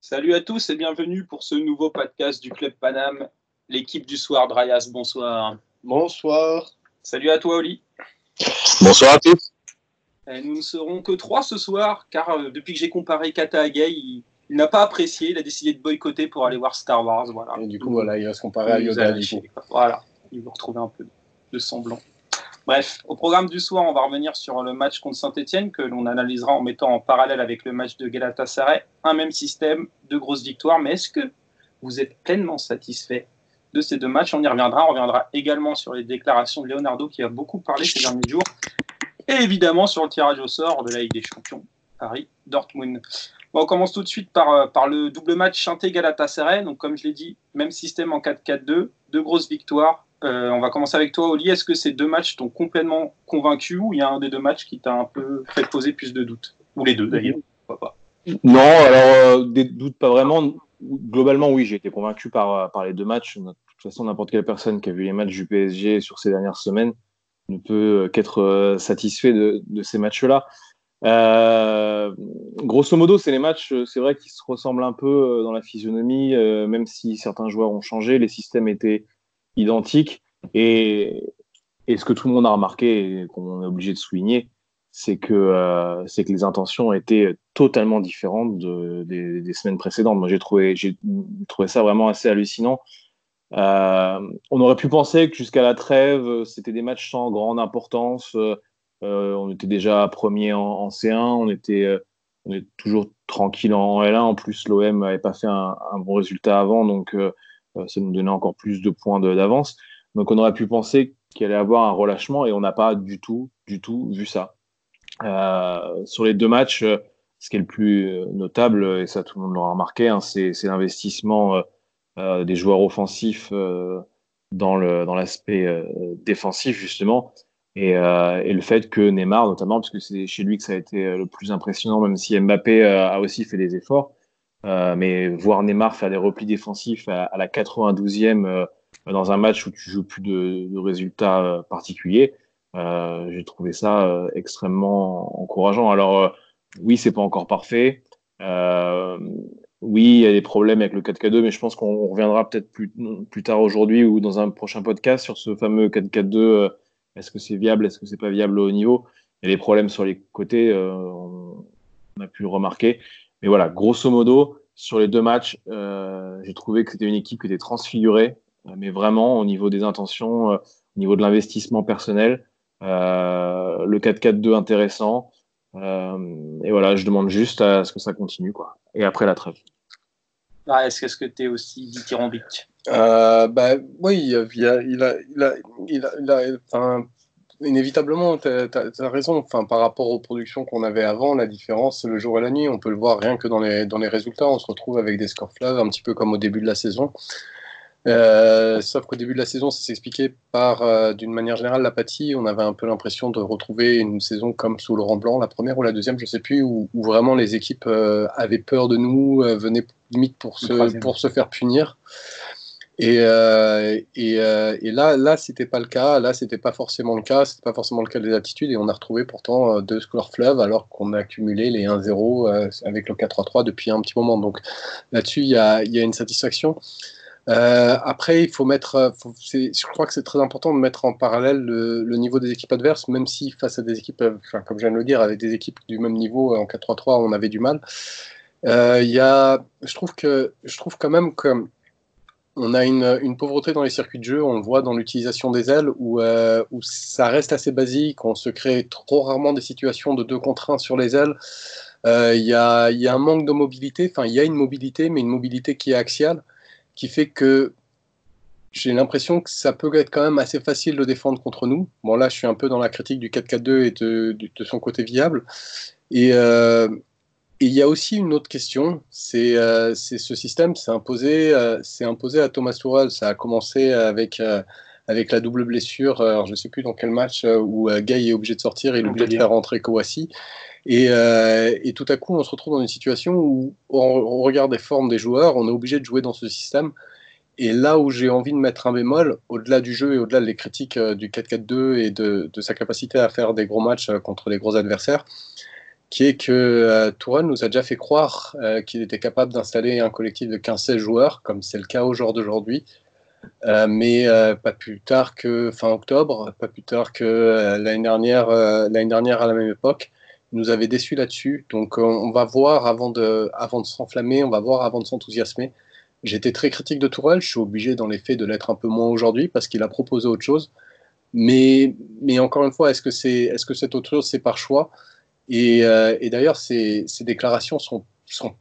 Salut à tous et bienvenue pour ce nouveau podcast du Club Paname, l'équipe du soir. Drayas, bonsoir. Bonsoir. Salut à toi, Oli. Bonsoir à tous. Et nous ne serons que 3 ce soir, car depuis que j'ai comparé Kata à Gay, il n'a pas apprécié, il a décidé de boycotter pour aller voir Star Wars. Voilà. Et du coup, il va se comparer à Yoda. Voilà, il veut retrouver un peu de semblant. Bref, au programme du soir, on va revenir sur le match contre Saint-Etienne que l'on analysera en mettant en parallèle avec le match de Galatasaray. Un même système, 2 grosses victoires, mais est-ce que vous êtes pleinement satisfait de ces 2 matchs? On y reviendra. On reviendra également sur les déclarations de Leonardo qui a beaucoup parlé ces derniers jours. Et évidemment sur le tirage au sort de la Ligue des Champions, Paris-Dortmund. Bon, on commence tout de suite par le double match Saint-Etienne-Galatasaray. Donc comme je l'ai dit, même système en 4-4-2, 2 grosses victoires. On va commencer avec toi, Oli. Est-ce que ces 2 matchs t'ont complètement convaincu ou il y a un des 2 matchs qui t'a un peu fait poser plus de doutes? Ou les deux, d'ailleurs. Non, alors des doutes pas vraiment. Globalement, oui, j'ai été convaincu par les 2 matchs. De toute façon, n'importe quelle personne qui a vu les matchs du PSG sur ces dernières semaines ne peut qu'être satisfait de ces matchs-là. Grosso modo, c'est les matchs, c'est vrai, qui se ressemblent un peu dans la physionomie, même si certains joueurs ont changé, les systèmes étaient identiques. Et ce que tout le monde a remarqué et qu'on est obligé de souligner, c'est que les intentions étaient totalement différentes des semaines précédentes. Moi, j'ai trouvé ça vraiment assez hallucinant. On aurait pu penser que jusqu'à la trêve, c'était des matchs sans grande importance. On était déjà premier en C1, on est toujours tranquille en L1. En plus, l'OM n'avait pas fait un bon résultat avant, donc ça nous donnait encore plus de points d'avance. Donc on aurait pu penser qu'il allait avoir un relâchement et on n'a pas du tout vu ça. Sur les 2 matchs, ce qui est le plus notable, et ça tout le monde l'aura remarqué, hein, c'est l'investissement des joueurs offensifs dans l'aspect défensif justement, et le fait que Neymar notamment, parce que c'est chez lui que ça a été le plus impressionnant, même si Mbappé a aussi fait des efforts, mais voir Neymar faire des replis défensifs à la 92e dans un match où tu joues plus de résultats particuliers, j'ai trouvé ça extrêmement encourageant. Alors oui, c'est pas encore parfait. Oui, il y a des problèmes avec le 4-4-2, mais je pense qu'on reviendra peut-être plus tard aujourd'hui ou dans un prochain podcast sur ce fameux 4-4-2. Est-ce que c'est viable, est-ce que c'est pas viable au haut niveau? Il y a des problèmes sur les côtés, on a pu le remarquer. Mais voilà, grosso modo, sur les 2 matchs, j'ai trouvé que c'était une équipe qui était transfigurée, mais vraiment au niveau des intentions, au niveau de l'investissement personnel. Le 4-4-2 intéressant. Et voilà, je demande juste à ce que ça continue, quoi. Et après la trêve. Est-ce que tu es aussi dithyrambique? Oui, inévitablement, tu as raison. Enfin, par rapport aux productions qu'on avait avant, la différence, le jour et la nuit, on peut le voir rien que dans les résultats. On se retrouve avec des scores fleuves, un petit peu comme au début de la saison. Sauf qu'au début de la saison, ça s'expliquait par, d'une manière générale, l'apathie. On avait un peu l'impression de retrouver une saison comme sous Laurent Blanc, la première ou la deuxième, je sais plus, où vraiment les équipes avaient peur de nous, venaient limite pour se faire punir. Et là, c'était pas le cas. Là, c'était pas forcément le cas. C'était pas forcément le cas des attitudes. Et on a retrouvé pourtant 2 scores fleuves, alors qu'on a accumulé les 1-0 avec le 4-3-3 depuis un petit moment. Donc là-dessus, il y a une satisfaction. Après, il faut mettre, je crois que c'est très important de mettre en parallèle le niveau des équipes adverses, même si face à des équipes, comme je viens de le dire, avec des équipes du même niveau en 4-3-3, on avait du mal. Je trouve quand même que on a une pauvreté dans les circuits de jeu, on le voit dans l'utilisation des ailes, où ça reste assez basique, on se crée trop rarement des situations de 2 contre 1 sur les ailes. Il y a un manque de mobilité, enfin il y a une mobilité, mais une mobilité qui est axiale, qui fait que j'ai l'impression que ça peut être quand même assez facile de défendre contre nous. Bon, là, je suis un peu dans la critique du 4-4-2 et de son côté viable. Et il y a aussi une autre question, c'est ce système s'est imposé à Thomas Tuchel. Ça a commencé avec la double blessure, alors je ne sais plus dans quel match, où Gay est obligé de sortir et il est obligé de faire rentrer Kouassi. Et tout à coup, on se retrouve dans une situation où on regarde les formes des joueurs, on est obligé de jouer dans ce système. Et là où j'ai envie de mettre un bémol, au-delà du jeu et au-delà des critiques du 4-4-2 et de sa capacité à faire des gros matchs contre les gros adversaires, qui est que Tourelle nous a déjà fait croire qu'il était capable d'installer un collectif de 15-16 joueurs, comme c'est le cas au jour d'aujourd'hui, mais pas plus tard que fin octobre, pas plus tard que l'année dernière à la même époque, il nous avait déçus là-dessus. Donc on va voir avant de s'enflammer, on va voir avant de s'enthousiasmer. J'étais très critique de Tourelle, je suis obligé dans les faits de l'être un peu moins aujourd'hui parce qu'il a proposé autre chose. Mais encore une fois, est-ce que cette autre chose, c'est par choix? Et d'ailleurs, ces déclarations sont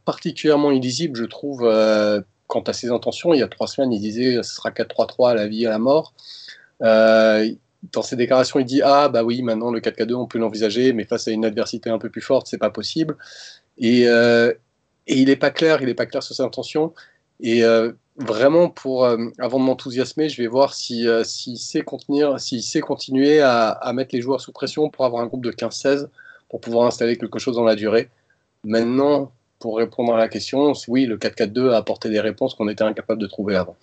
particulièrement illisibles, je trouve, quant à ses intentions. Il y a 3 semaines, il disait ce sera 4-3-3 à la vie et à la mort. Dans ses déclarations, il dit ah bah oui, maintenant le 4-4-2, on peut l'envisager, mais face à une adversité un peu plus forte, c'est pas possible. Et il n'est pas clair, sur ses intentions. Et vraiment, avant de m'enthousiasmer, je vais voir s'il sait continuer à mettre les joueurs sous pression pour avoir un groupe de 15-16 pour pouvoir installer quelque chose dans la durée. Maintenant, pour répondre à la question, oui, le 4-4-2 a apporté des réponses qu'on était incapable de trouver avant.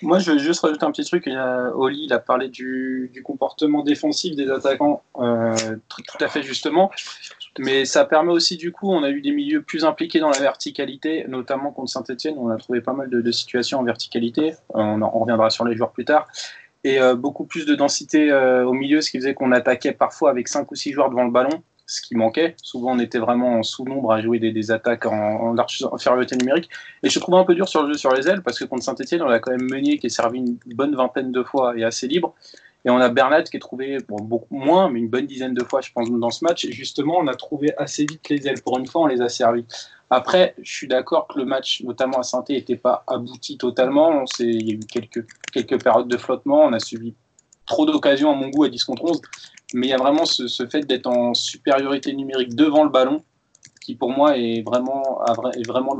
Moi, je vais juste rajouter un petit truc. Oli, il a parlé du comportement défensif des attaquants, tout à fait justement. Mais ça permet aussi, du coup, on a eu des milieux plus impliqués dans la verticalité, notamment contre Saint-Etienne. On a trouvé pas mal de situations en verticalité. On reviendra sur les joueurs plus tard. Et beaucoup plus de densité au milieu, ce qui faisait qu'on attaquait parfois avec 5 ou 6 joueurs devant le ballon, ce qui manquait. Souvent, on était vraiment en sous-nombre à jouer des attaques en large infériorité numérique. Et je trouve un peu dur sur le jeu sur les ailes, parce que contre Saint-Etienne, on a quand même Meunier qui est servi une bonne vingtaine de fois et assez libre. Et on a Bernat qui est trouvé, beaucoup moins, mais une bonne dizaine de fois, je pense, dans ce match. Et justement, on a trouvé assez vite les ailes. Pour une fois, on les a servis. Après, je suis d'accord que le match, notamment à Saint-Étienne, n'était pas abouti totalement. Il y a eu quelques périodes de flottement. On a subi trop d'occasions, à mon goût, à 10 contre 11. Mais il y a vraiment ce fait d'être en supériorité numérique devant le ballon qui, pour moi, est vraiment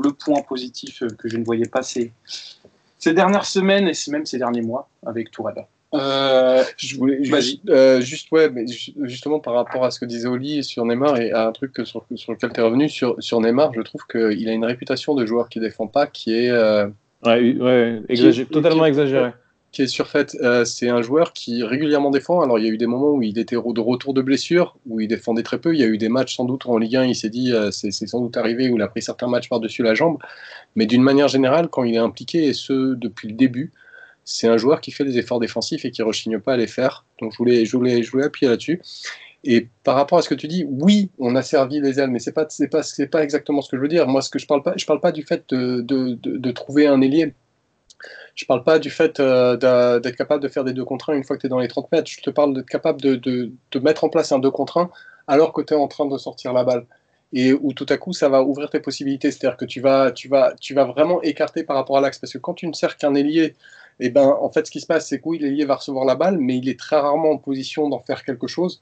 le point positif que je ne voyais pas ces dernières semaines et même ces derniers mois avec Tourelle. Je voulais justement par rapport à ce que disait Oli sur Neymar et à un truc sur lequel tu es revenu sur Neymar, je trouve qu'il a une réputation de joueur qui défend pas qui est totalement exagéré, qui est surfaite. C'est un joueur qui régulièrement défend. Alors il y a eu des moments où il était de retour de blessure, où il défendait très peu. Il y a eu des matchs sans doute où en Ligue 1 il s'est dit c'est sans doute arrivé, où il a pris certains matchs par-dessus la jambe, mais d'une manière générale quand il est impliqué, et ce depuis le début, c'est un joueur qui fait des efforts défensifs et qui ne rechigne pas à les faire. Donc je voulais appuyer là-dessus. Et par rapport à ce que tu dis, oui, on a servi les ailes, mais c'est pas exactement ce que je veux dire. Moi, je parle pas du fait de trouver un ailier. Je parle pas du fait d'être capable de faire des 2 contre 1 une fois que tu es dans les 30 mètres. Je te parle d'être capable de mettre en place un 2 contre 1 alors que tu es en train de sortir la balle. Et où tout à coup, ça va ouvrir tes possibilités. C'est-à-dire que tu vas vraiment écarter par rapport à l'axe. Parce que quand tu ne sers qu'un ailier, et ben, en fait, ce qui se passe, c'est que oui, l'ailier va recevoir la balle, mais il est très rarement en position d'en faire quelque chose.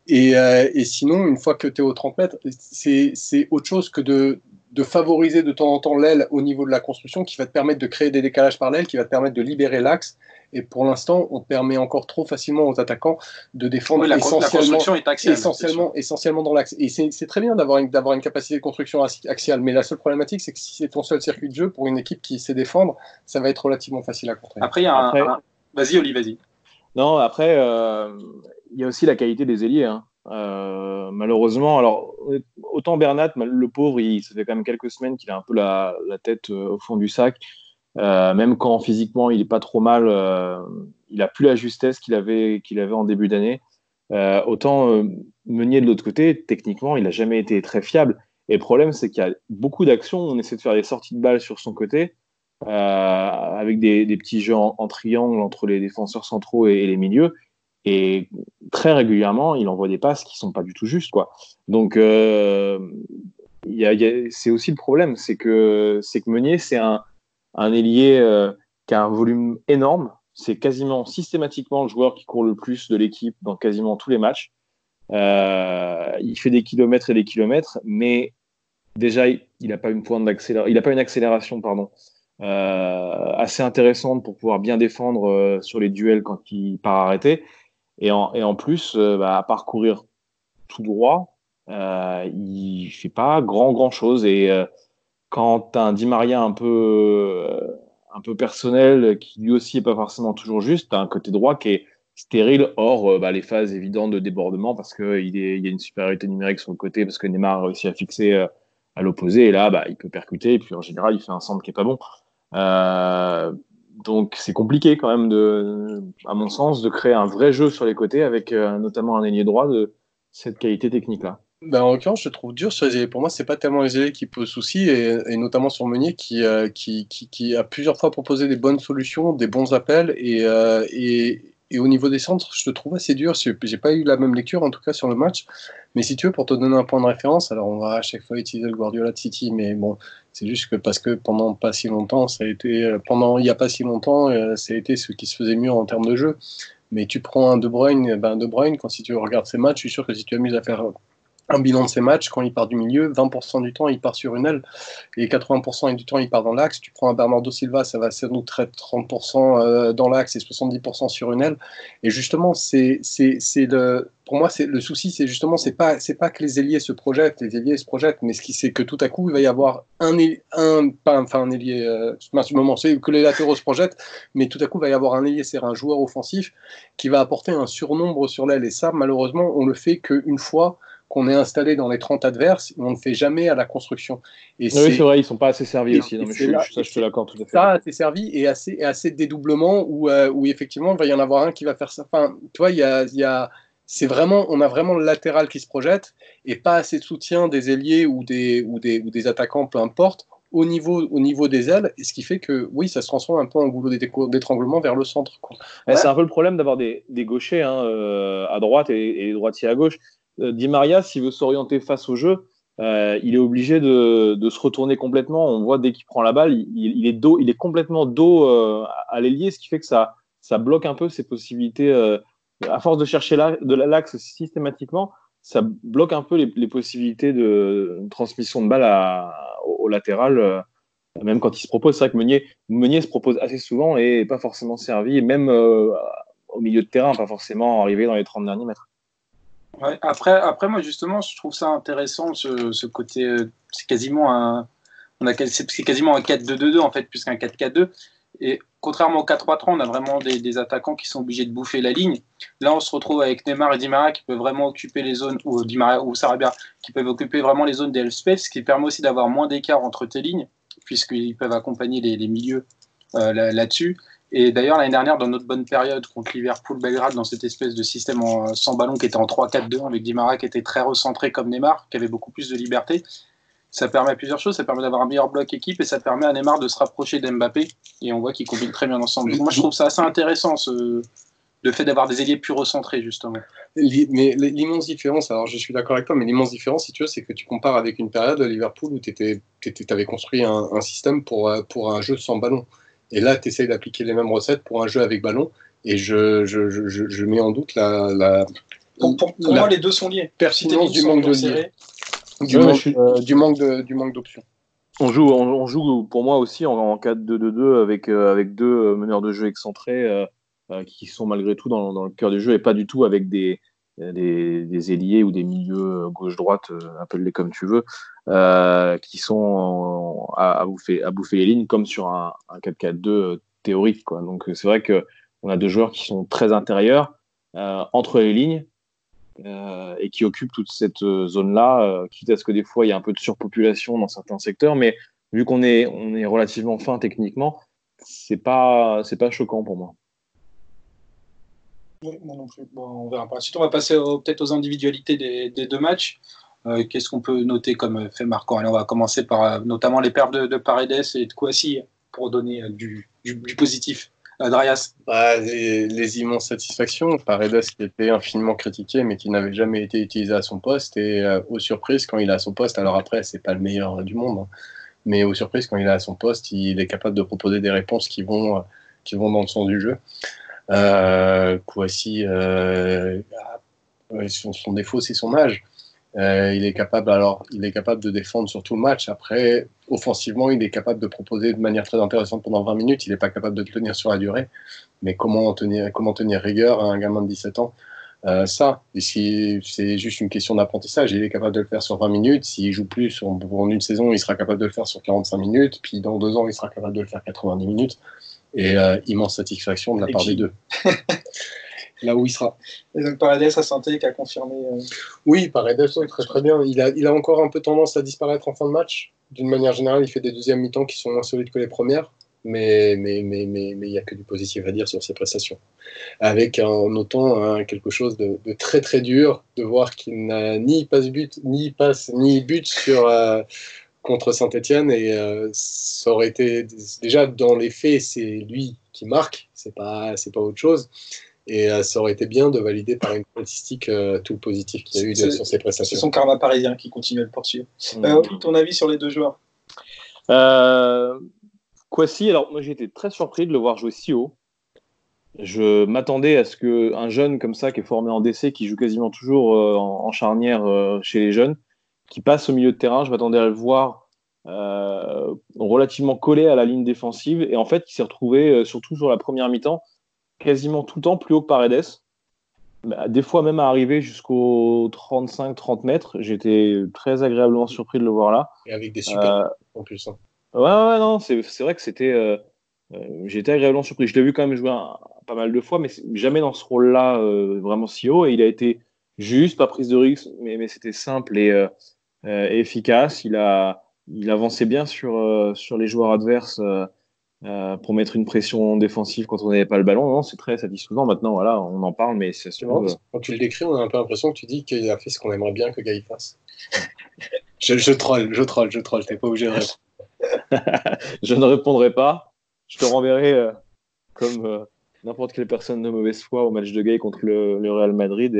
Et sinon, une fois que tu es aux 30 mètres, c'est autre chose que de favoriser de temps en temps l'aile au niveau de la construction qui va te permettre de créer des décalages par l'aile, qui va te permettre de libérer l'axe. Et pour l'instant, on permet encore trop facilement aux attaquants de défendre essentiellement dans l'axe. Et c'est très bien d'avoir une capacité de construction axiale, mais la seule problématique, c'est que si c'est ton seul circuit de jeu, pour une équipe qui sait défendre, ça va être relativement facile à contrer. Après, il y a Vas-y, Oli, vas-y. Non, après, il y a aussi la qualité des ailiers. Malheureusement, alors autant Bernat, le pauvre, ça fait quand même quelques semaines qu'il a un peu la tête au fond du sac. Même quand physiquement il est pas trop mal, il a plus la justesse qu'il avait en début d'année. Autant Meunier de l'autre côté, techniquement, il a jamais été très fiable. Et le problème, c'est qu'il y a beaucoup d'actions. On essaie de faire des sorties de balles sur son côté, avec des petits jeux en triangle entre les défenseurs centraux et les milieux. Et très régulièrement, il envoie des passes qui sont pas du tout justes, quoi. Donc, c'est aussi le problème, c'est que Meunier, c'est un ailier qui a un volume énorme. C'est quasiment systématiquement le joueur qui court le plus de l'équipe dans quasiment tous les matchs. Il fait des kilomètres et des kilomètres, mais déjà, il n'a pas une accélération, assez intéressante pour pouvoir bien défendre sur les duels quand il part arrêter. Et en plus, à parcourir tout droit, il fait pas grand chose. Et quand tu as un Di Maria un peu personnel, qui lui aussi est pas forcément toujours juste, tu as un côté droit qui est stérile. Or, les phases évidentes de débordement, parce qu'il y a une supériorité numérique sur le côté, parce que Neymar a réussi à fixer à l'opposé, et là, il peut percuter, et puis en général, il fait un centre qui n'est pas bon. Donc, c'est compliqué quand même, à mon sens, de créer un vrai jeu sur les côtés, avec notamment un ailier droit de cette qualité technique-là. En l'occurrence, je trouve dur sur les ailiers. Pour moi, c'est pas tellement les ailiers qui posent souci, et notamment sur Meunier qui a plusieurs fois proposé des bonnes solutions, des bons appels, et au niveau des centres, je le trouve assez dur. J'ai pas eu la même lecture, en tout cas, sur le match. Mais si tu veux, pour te donner un point de référence, alors on va à chaque fois utiliser le Guardiola de City, mais bon, c'est juste que parce que pendant pas si longtemps, pendant il y a pas si longtemps, ça a été ce qui se faisait mieux en termes de jeu. Mais tu prends un De Bruyne, De Bruyne, quand si tu regardes ses matchs, je suis sûr que si tu amuses à faire un bilan de ses matchs, quand il part du milieu, 20% du temps, il part sur une aile, et 80% du temps, il part dans l'axe. Tu prends un Bernardo Silva, ça va sans doute être 30% dans l'axe et 70% sur une aile. Et justement, pour moi, le souci, c'est justement, c'est pas que les ailiers se projettent, mais c'est que tout à coup, il va y avoir c'est que les latéraux se projettent, mais tout à coup, il va y avoir un ailier, c'est un joueur offensif qui va apporter un surnombre sur l'aile. Et ça, malheureusement, on le fait qu'une fois qu'on est installé dans les 30 adverses, on ne fait jamais à la construction. Oui, c'est vrai, ils ne sont pas assez servis aussi. Non, mais je te l'accorde tout à fait. Ça, assez servi et assez de dédoublement où effectivement, il va y en avoir un qui va faire ça. Enfin, tu vois, on a vraiment le latéral qui se projette et pas assez de soutien des ailiers ou des attaquants, peu importe, au niveau des ailes, et ce qui fait que, oui, ça se transforme un peu en goulot d'étranglement vers le centre, quoi. Ouais. C'est un peu le problème d'avoir des gauchers à droite et des droitiers à gauche. Di Maria, s'il veut s'orienter face au jeu, il est obligé de se retourner complètement. On voit dès qu'il prend la balle, il est complètement dos à l'ailier, ce qui fait que ça bloque un peu ses possibilités. À force de chercher l'axe systématiquement, ça bloque un peu les possibilités de transmission de balle au latéral, même quand il se propose. C'est vrai que Meunier se propose assez souvent et pas forcément servi, même au milieu de terrain, pas forcément arrivé dans les 30 derniers mètres. Ouais, après, moi, justement, je trouve ça intéressant, ce côté. C'est quasiment un 4-2-2-2, en fait, plus qu'un 4-4-2. Et contrairement au 4-3-3, on a vraiment des attaquants qui sont obligés de bouffer la ligne. Là, on se retrouve avec Neymar et Di Maria qui peuvent vraiment occuper les zones, ou Di Maria ou Sarabia, qui peuvent occuper vraiment les zones des space, ce qui permet aussi d'avoir moins d'écart entre tes lignes, puisqu'ils peuvent accompagner les milieux là-dessus. Et d'ailleurs, l'année dernière, dans notre bonne période contre Liverpool, Belgrade, dans cette espèce de système sans ballon qui était en 3-4-2, avec Di Maria qui était très recentré comme Neymar, qui avait beaucoup plus de liberté, ça permet plusieurs choses. Ça permet d'avoir un meilleur bloc équipe et ça permet à Neymar de se rapprocher d'Mbappé. Et on voit qu'ils combinent très bien ensemble. Donc moi, je trouve ça assez intéressant, le fait d'avoir des ailiers plus recentrés, justement. Mais l'immense différence, alors je suis d'accord avec toi, mais l'immense différence, si tu veux, c'est que tu compares avec une période de Liverpool où tu avais construit un système pour un jeu sans ballon. Et là, tu essayes d'appliquer les mêmes recettes pour un jeu avec ballon. Et je mets en doute pour moi, les deux sont liés. Pertinence du manque du manque d'options. On joue pour moi aussi en 4-2-2-2 avec deux meneurs de jeu excentrés qui sont malgré tout dans le cœur du jeu et pas du tout avec des ailiers ou des milieux gauche-droite, appelle-les comme tu veux, qui sont à bouffer les lignes comme sur un 4-4-2 théorique, quoi. Donc c'est vrai qu'on a deux joueurs qui sont très intérieurs entre les lignes et qui occupent toute cette zone-là, quitte à ce que des fois il y a un peu de surpopulation dans certains secteurs, mais vu qu'on est relativement fin techniquement, c'est pas choquant pour moi. Moi non plus. Bon, on verra. Ensuite, on va passer peut-être aux individualités des deux matchs. Qu'est-ce qu'on peut noter comme fait marquant? Allez, on va commencer par notamment les perfs de Paredes et de Kouassi pour donner du positif. Darius. Les immenses satisfactions. Paredes qui était infiniment critiqué mais qui n'avait jamais été utilisé à son poste et aux surprises quand il est à son poste, alors après c'est pas le meilleur du monde, hein, mais aux surprises quand il est à son poste, il est capable de proposer des réponses qui vont dans le sens du jeu. Kouassi, son défaut c'est son âge. Il est capable de défendre sur tout le match. Après, offensivement, il est capable de proposer de manière très intéressante pendant 20 minutes. Il n'est pas capable de tenir sur la durée. Mais comment tenir rigueur à un gamin de 17 ans? C'est juste une question d'apprentissage. Il est capable de le faire sur 20 minutes. S'il joue plus en une saison, il sera capable de le faire sur 45 minutes. Puis dans 2 ans, il sera capable de le faire 90 minutes. Et immense satisfaction de la part des deux. là où il sera. Et donc Paredes à Saint-Étienne qui a confirmé. Oui, Paredes, très très bien. Il a encore un peu tendance à disparaître en fin de match. D'une manière générale, il fait des deuxièmes mi-temps qui sont moins solides que les premières. Mais il n'y a que du positif à dire sur ses prestations. Avec en notant quelque chose de très très dur, de voir qu'il n'a ni passe ni but contre Saint-Etienne. Et ça aurait été déjà dans les faits, c'est lui qui marque, c'est pas autre chose. Et ça aurait été bien de valider par une statistique tout le positif qu'il y a eu sur ses prestations. C'est son karma parisien qui continue à le poursuivre. Ton avis sur les deux joueurs? Kwasi, alors moi j'ai été très surpris de le voir jouer si haut. Je m'attendais à ce qu'un jeune comme ça, qui est formé en DC, qui joue quasiment toujours en charnière chez les jeunes, qui passe au milieu de terrain, je m'attendais à le voir relativement collé à la ligne défensive. Et en fait, il s'est retrouvé, surtout sur la première mi-temps, quasiment tout le temps plus haut que Paredes. Des fois même à arriver jusqu'aux 35-30 mètres. J'étais très agréablement surpris de le voir là. Et avec des super en plus. Hein. Ouais, non, c'est vrai que c'était... j'étais agréablement surpris. Je l'ai vu quand même jouer pas mal de fois, mais jamais dans ce rôle-là vraiment si haut. Et il a été juste, pas prise de risque, mais c'était simple et efficace. Il avançait bien sur les joueurs adverses pour mettre une pression défensive quand on n'avait pas le ballon. Non, c'est très satisfaisant. Maintenant, voilà, on en parle, mais c'est sûr. Quand tu le décris, on a un peu l'impression que tu dis qu'il a fait ce qu'on aimerait bien que Gaï fasse. je troll. T'es pas obligé de répondre. Je ne répondrai pas. Je te renverrai comme n'importe quelle personne de mauvaise foi au match de Gaï contre le Real Madrid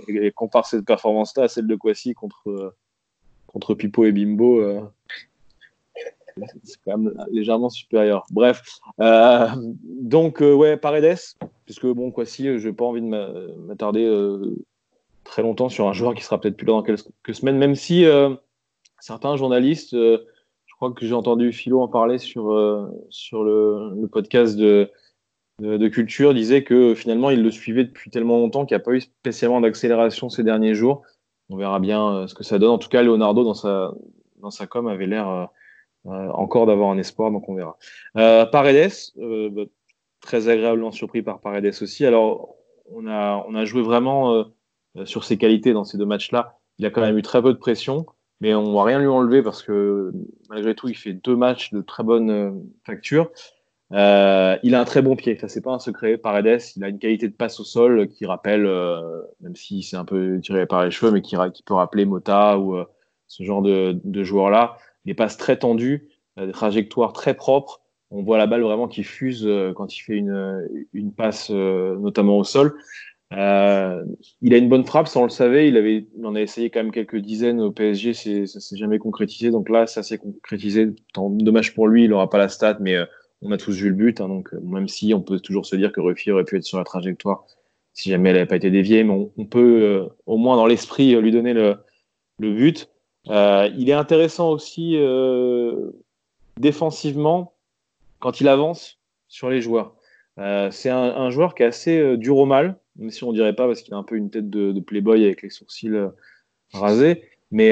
et compare cette performance-là à celle de Kwasi contre Pipo et Bimbo. C'est quand même légèrement supérieur. Bref, donc ouais, Paredes, puisque bon, Kwasi, je n'ai pas envie de m'attarder très longtemps sur un joueur qui sera peut-être plus là dans quelques semaines, même si certains journalistes, je crois que j'ai entendu Philo en parler sur le podcast de Culture, disaient que finalement il le suivait depuis tellement longtemps qu'il n'y a pas eu spécialement d'accélération ces derniers jours. On verra bien ce que ça donne. En tout cas, Leonardo dans sa com avait l'air encore d'avoir un espoir, donc on verra. Paredes, très agréablement surpris par Paredes aussi. Alors, on a joué vraiment sur ses qualités dans ces deux matchs-là. Il a quand même eu très peu de pression, mais on ne va rien lui enlever parce que malgré tout, il fait 2 matchs de très bonne facture. Il a un très bon pied, ça c'est pas un secret. Paredes, il a une qualité de passe au sol qui rappelle, même si c'est un peu tiré par les cheveux, mais qui peut rappeler Mota ou ce genre de joueur-là. Des passes très tendues, des trajectoires très propres. On voit la balle vraiment qui fuse quand il fait une passe, notamment au sol. Il a une bonne frappe, ça on le savait. Il en a essayé quand même quelques dizaines au PSG, ça s'est jamais concrétisé. Donc là, ça s'est concrétisé. Dommage pour lui, il n'aura pas la stat, mais on a tous vu le but. Hein, donc même si on peut toujours se dire que Ruffier aurait pu être sur la trajectoire si jamais elle n'avait pas été déviée, mais on peut au moins dans l'esprit lui donner le but. Il est intéressant aussi défensivement quand il avance sur les joueurs. C'est un joueur qui est assez dur au mal, même si on ne dirait pas parce qu'il a un peu une tête de playboy avec les sourcils rasés. Mais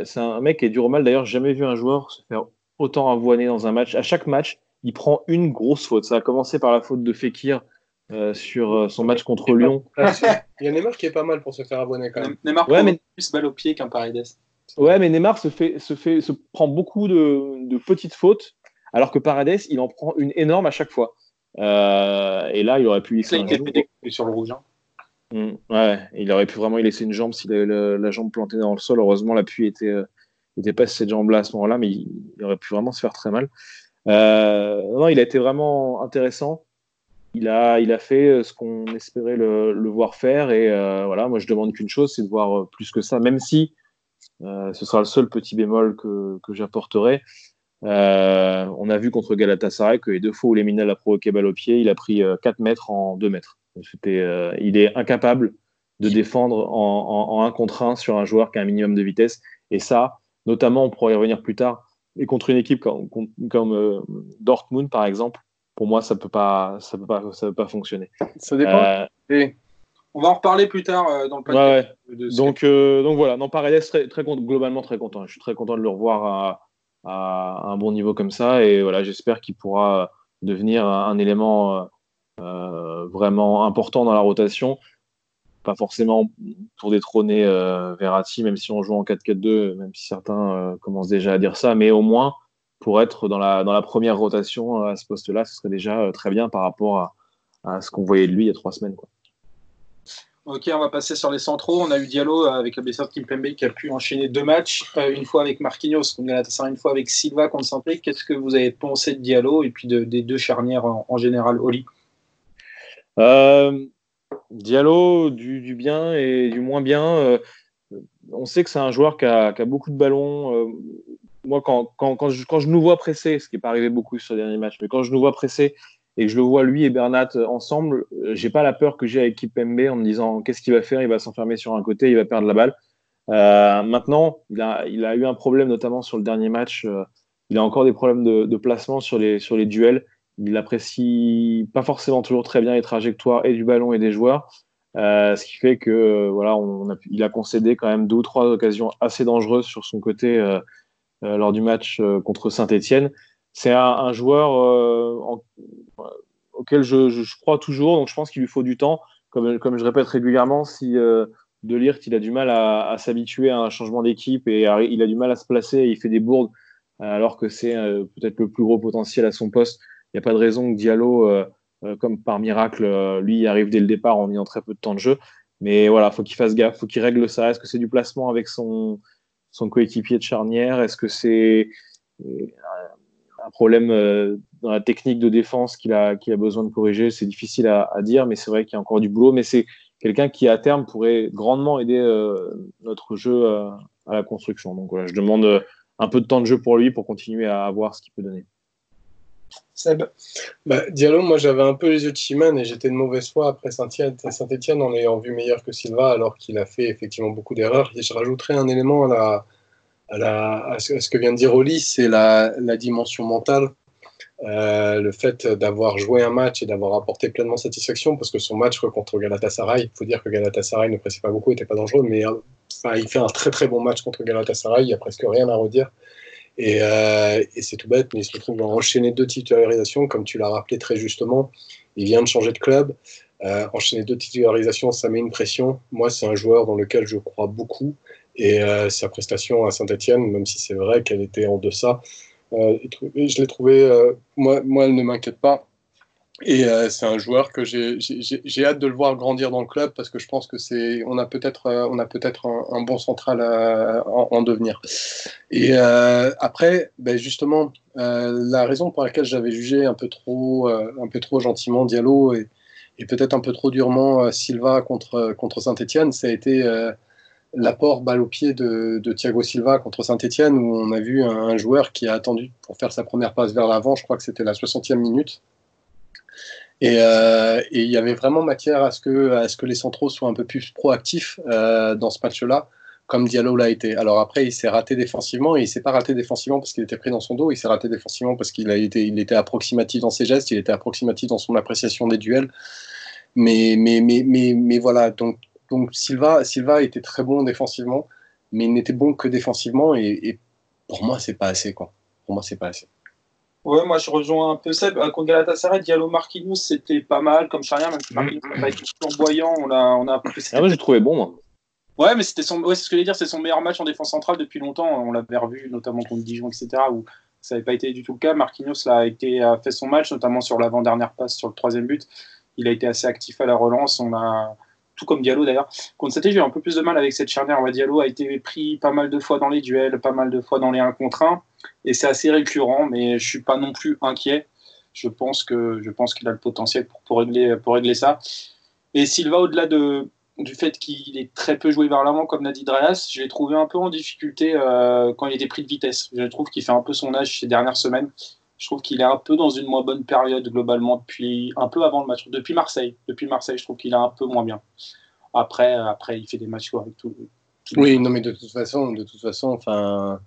c'est un mec qui est dur au mal. D'ailleurs, j'ai jamais vu un joueur se faire autant avoiner dans un match. À chaque match, il prend une grosse faute. Ça a commencé par la faute de Fekir sur son match contre Lyon. Il y a Neymar qui est pas mal pour se faire avoiner quand même. Neymar prend plus balle au pied qu'un Paredes. Ouais, mais Neymar se prend beaucoup de petites fautes, alors que Paredes, il en prend une énorme à chaque fois. Et là, il aurait pu laisser un genou. Sur le rouge. Hein. Ouais, il aurait pu vraiment y laisser une jambe s'il avait la jambe plantée dans le sol. Heureusement, l'appui était pas sur cette jambe-là à ce moment-là, mais il aurait pu vraiment se faire très mal. Non, il a été vraiment intéressant. Il a fait ce qu'on espérait le voir faire. Et voilà, moi, je demande qu'une chose, c'est de voir plus que ça, même si ce sera le seul petit bémol que j'apporterai. On a vu contre Galatasaray que les 2 fois où Lemina l'a provoqué balle au pied, il a pris 4 mètres en 2 mètres. Il est incapable de défendre en 1 contre 1 sur un joueur qui a un minimum de vitesse. Et ça, notamment, on pourrait y revenir plus tard, et contre une équipe comme Dortmund, par exemple, pour moi, ça peut pas fonctionner. Ça dépend. On va en reparler plus tard dans le podcast. Ouais. Donc voilà, non, Paredes, globalement très content. Je suis très content de le revoir à un bon niveau comme ça. Et voilà, j'espère qu'il pourra devenir un élément vraiment important dans la rotation. Pas forcément pour détrôner Verratti, même si on joue en 4-4-2, même si certains commencent déjà à dire ça, mais au moins pour être dans la première rotation à ce poste-là, ce serait déjà très bien par rapport à ce qu'on voyait de lui il y a 3 semaines, quoi. Ok, on va passer sur les centraux. On a eu Diallo avec la blessure de Kimpembe qui a pu enchaîner 2 matchs, une fois avec Marquinhos contre Galatasaray, une fois avec Silva contre Saint-Étienne. Qu'est-ce que vous avez pensé de Diallo et puis des 2 charnières en général, Oli? Diallo, du bien et du moins bien. On sait que c'est un joueur qui a beaucoup de ballons. Moi, quand je nous vois pressés, ce qui n'est pas arrivé beaucoup sur les derniers matchs, mais quand je nous vois pressés et que je le vois lui et Bernat ensemble, j'ai pas la peur que j'ai avec Kimpembe en me disant qu'est-ce qu'il va faire, il va s'enfermer sur un côté, il va perdre la balle. Maintenant, il a eu un problème notamment sur le dernier match. Il a encore des problèmes de placement sur les duels. Il apprécie pas forcément toujours très bien les trajectoires et du ballon et des joueurs. Ce qui fait que voilà, il a concédé quand même 2 ou 3 occasions assez dangereuses sur son côté lors du match contre Saint-Étienne. C'est un joueur auquel je crois toujours, donc je pense qu'il lui faut du temps. Comme je répète régulièrement, si De Ligt il a du mal à s'habituer à un changement d'équipe et il a du mal à se placer et il fait des bourdes alors que c'est peut-être le plus gros potentiel à son poste. Il n'y a pas de raison que Diallo, comme par miracle, lui arrive dès le départ en ayant très peu de temps de jeu. Mais voilà, faut qu'il fasse gaffe, faut qu'il règle ça. Est-ce que c'est du placement avec son coéquipier de charnière? Est-ce que c'est un problème dans la technique de défense qu'il a besoin de corriger? C'est difficile à dire, mais c'est vrai qu'il y a encore du boulot. Mais c'est quelqu'un qui, à terme, pourrait grandement aider notre jeu à la construction. Donc voilà, je demande un peu de temps de jeu pour lui pour continuer à voir ce qu'il peut donner. Seb. Diallo, moi j'avais un peu les yeux de Chimane et j'étais de mauvaise foi après Saint-Étienne en ayant vu meilleur que Silva alors qu'il a fait effectivement beaucoup d'erreurs. Et je rajouterais un élément à ce que vient de dire Oli, c'est la dimension mentale. Le fait d'avoir joué un match et d'avoir apporté pleinement satisfaction, parce que son match contre Galatasaray, il faut dire que Galatasaray ne pressait pas beaucoup, n'était pas dangereux, mais il fait un très très bon match contre Galatasaray, il n'y a presque rien à redire. Et c'est tout bête, mais il se retrouve à enchaîner 2 titularisations, comme tu l'as rappelé très justement. Il vient de changer de club. Enchaîner 2 titularisations, ça met une pression. Moi, c'est un joueur dans lequel je crois beaucoup. Et sa prestation à Saint-Étienne, même si c'est vrai qu'elle était en deçà, je l'ai trouvé, moi, elle ne m'inquiète pas. Et c'est un joueur que j'ai hâte de le voir grandir dans le club parce que je pense que on a peut-être un bon central en devenir. Et après, justement, la raison pour laquelle j'avais jugé un peu trop gentiment Diallo et peut-être un peu trop durement Silva contre Saint-Étienne, ça a été l'apport balle au pied de Thiago Silva contre Saint-Étienne où on a vu un joueur qui a attendu pour faire sa première passe vers l'avant. Je crois que c'était la 60e minute. Et il y avait vraiment matière à ce que les centraux soient un peu plus proactifs dans ce match-là, comme Diallo l'a été. Alors après, il s'est raté défensivement, et il ne s'est pas raté défensivement parce qu'il était pris dans son dos, il s'est raté défensivement parce qu'il était approximatif dans ses gestes, il était approximatif dans son appréciation des duels. Mais voilà, donc Silva était très bon défensivement, mais il n'était bon que défensivement, et pour moi, c'est pas assez, quoi. Pour moi, c'est pas assez. Ouais, moi je rejoins un peu Seb. Contre Galatasaray, Diallo Marquinhos, c'était pas mal comme charnière, même si Marquinhos n'a pas été flamboyant. On a moi j'ai trouvé bon, moi. Ouais, mais c'est ce que je voulais dire, c'est son meilleur match en défense centrale depuis longtemps. On l'avait revu, notamment contre Dijon, etc., où ça n'avait pas été du tout le cas. Marquinhos a fait son match, notamment sur l'avant-dernière passe, sur le 3e but. Il a été assez actif à la relance. Tout comme Diallo d'ailleurs. Contre Saint-Étienne, j'ai eu un peu plus de mal avec cette charnière. Diallo a été pris pas mal de fois dans les duels, pas mal de fois dans les 1 contre 1. Et c'est assez récurrent, mais je ne suis pas non plus inquiet. Je pense qu'il a le potentiel pour régler ça. Et Silva, au-delà du fait qu'il est très peu joué vers l'avant, comme l'a dit Dreas, je l'ai trouvé un peu en difficulté quand il était pris de vitesse. Je trouve qu'il fait un peu son âge ces dernières semaines. Je trouve qu'il est un peu dans une moins bonne période globalement depuis un peu avant le match. Depuis Marseille, je trouve qu'il est un peu moins bien. Après il fait des matchs avec tout. Oui, non, mais de toute façon, enfin,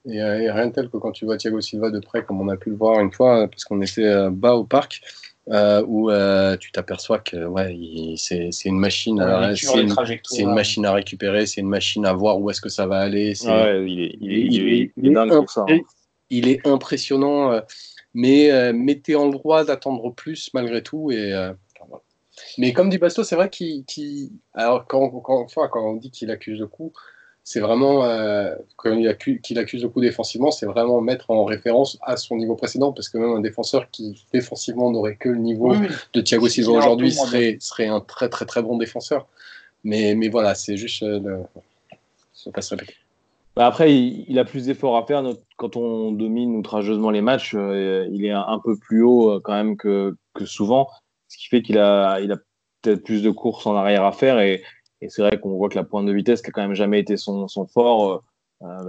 il n'y a rien de tel que quand tu vois Thiago Silva de près, comme on a pu le voir une fois, parce qu'on était bas au parc, où tu t'aperçois que c'est une machine c'est une machine à récupérer, c'est une machine à voir où est-ce que ça va aller. Il est dingue pour ça. Il est impressionnant. mais mettez en le droit d'attendre plus malgré tout. Voilà. Mais comme dit Basto, c'est vrai alors quand on dit qu'il accuse le coup, c'est vraiment qu'il accuse le coup défensivement, c'est vraiment mettre en référence à son niveau précédent, parce que même un défenseur qui défensivement n'aurait que le niveau de Thiago Silva aujourd'hui serait un très très très bon défenseur. Mais voilà, c'est juste ça passe répéter. Après, il a plus d'efforts à faire quand on domine outrageusement les matchs. Il est un peu plus haut quand même que souvent, ce qui fait qu'il a peut-être plus de courses en arrière à faire. Et c'est vrai qu'on voit que la pointe de vitesse, qui a quand même jamais été son fort,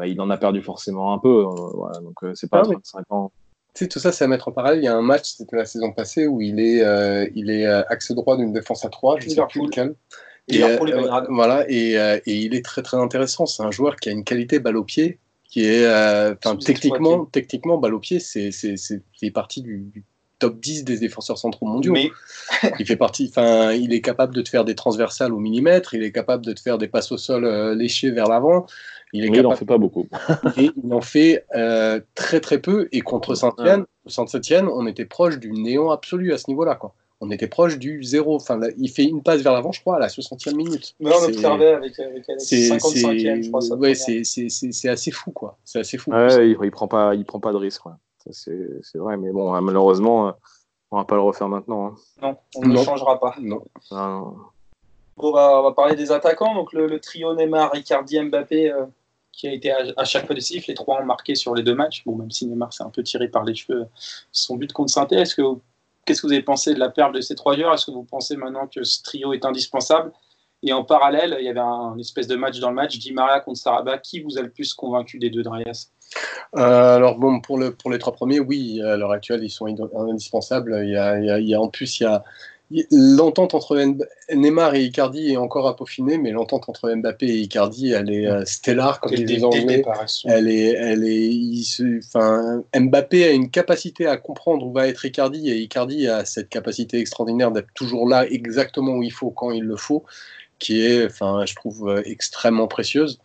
il en a perdu forcément un peu. Voilà, donc c'est pas à 35 ans. Tu sais, tout ça, c'est à mettre en parallèle. Il y a un match, c'était la saison passée, où il est axe droit d'une défense à 3, je ne sais plus lequel. Voilà, et il est très très intéressant. C'est un joueur qui a une qualité balle au pied qui est techniquement balle au pied, c'est partie du top 10 des défenseurs centraux mondiaux. Mais il est capable de te faire des transversales au millimètre, il est capable de te faire des passes au sol léchées vers l'avant. Il n'en fait pas beaucoup. Et il en fait très très peu. Et contre Saint-Etienne, on était proche du néant absolu à ce niveau-là, quoi. On était proche du zéro. Enfin, là, il fait une passe vers l'avant, je crois, à la 60e minute. Mais on observait avec Alex, 55e, je crois. Ouais, c'est assez fou, quoi. C'est assez fou. Ouais, il prend pas de risque. Ouais. C'est vrai, mais bon, malheureusement, on va pas le refaire maintenant. Hein. Non, on ne changera pas. Non. Non. On va parler des attaquants. Donc le trio Neymar, Icardi, Mbappé, qui a été à chaque fois décisif. Les trois ont marqué sur les deux matchs. Bon, même si Neymar s'est un peu tiré par les cheveux son but contre Saint-Étienne. Qu'est-ce que vous avez pensé de la perte de ces trois joueurs? Est-ce que vous pensez maintenant que ce trio est indispensable? Et en parallèle, il y avait une espèce de match dans le match, Di Maria contre Sarabia. Qui vous a le plus convaincu des deux, Darius? Alors bon, pour les trois premiers, oui, à l'heure actuelle, ils sont indispensables. L'entente entre Neymar et Icardi est encore à peaufiner, mais l'entente entre Mbappé et Icardi, elle est stellar, comme disent les Anglais. Mbappé a une capacité à comprendre où va être Icardi, et Icardi a cette capacité extraordinaire d'être toujours là, exactement où il faut, quand il le faut, qui est, je trouve, extrêmement précieuse.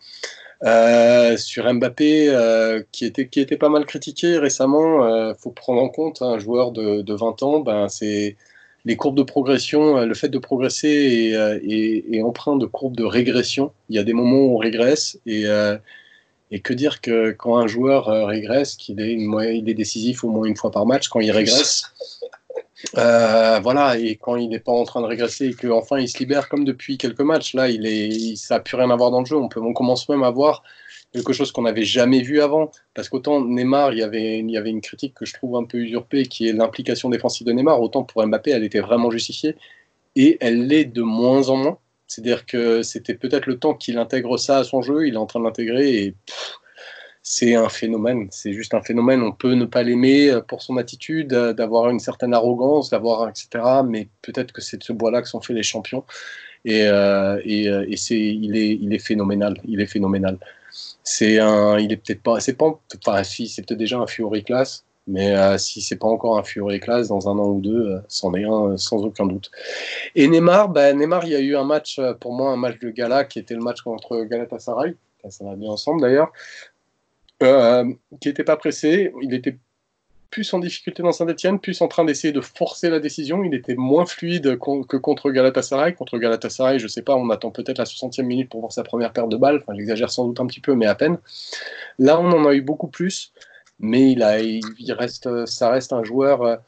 Sur Mbappé, qui était pas mal critiqué récemment, faut prendre en compte un joueur de 20 ans, c'est les courbes de progression, le fait de progresser est empreint de courbes de régression. Il y a des moments où on régresse, et que dire que quand un joueur régresse, il est décisif au moins une fois par match quand il régresse. Voilà, et quand il n'est pas en train de régresser et qu'enfin il se libère comme depuis quelques matchs, là ça n'a plus rien à voir dans le jeu. On commence même à voir quelque chose qu'on n'avait jamais vu avant, parce qu'autant Neymar, il y avait une critique que je trouve un peu usurpée, qui est l'implication défensive de Neymar, autant pour Mbappé elle était vraiment justifiée, et elle l'est de moins en moins. C'est-à-dire que c'était peut-être le temps qu'il intègre ça à son jeu, il est en train de l'intégrer, et c'est un phénomène, c'est juste un phénomène. On peut ne pas l'aimer pour son attitude, d'avoir une certaine arrogance, etc. Mais peut-être que c'est de ce bois-là que sont faits les champions. Il est phénoménal. Il est phénoménal. C'est peut-être déjà un Fury class, mais si c'est pas encore un Fury class, dans un an ou deux, c'en est un sans aucun doute. Et Neymar, il y a eu un match, pour moi, un match de gala, qui était le match contre Galatasaray. Ça va bien ensemble d'ailleurs. Qui n'était pas pressé, il était plus en difficulté dans Saint-Etienne, plus en train d'essayer de forcer la décision, il était moins fluide que contre Galatasaray. Contre Galatasaray, je sais pas, on attend peut-être la 60e minute pour voir sa première paire de balles, j'exagère sans doute un petit peu, mais à peine. Là, on en a eu beaucoup plus, mais ça reste un joueur...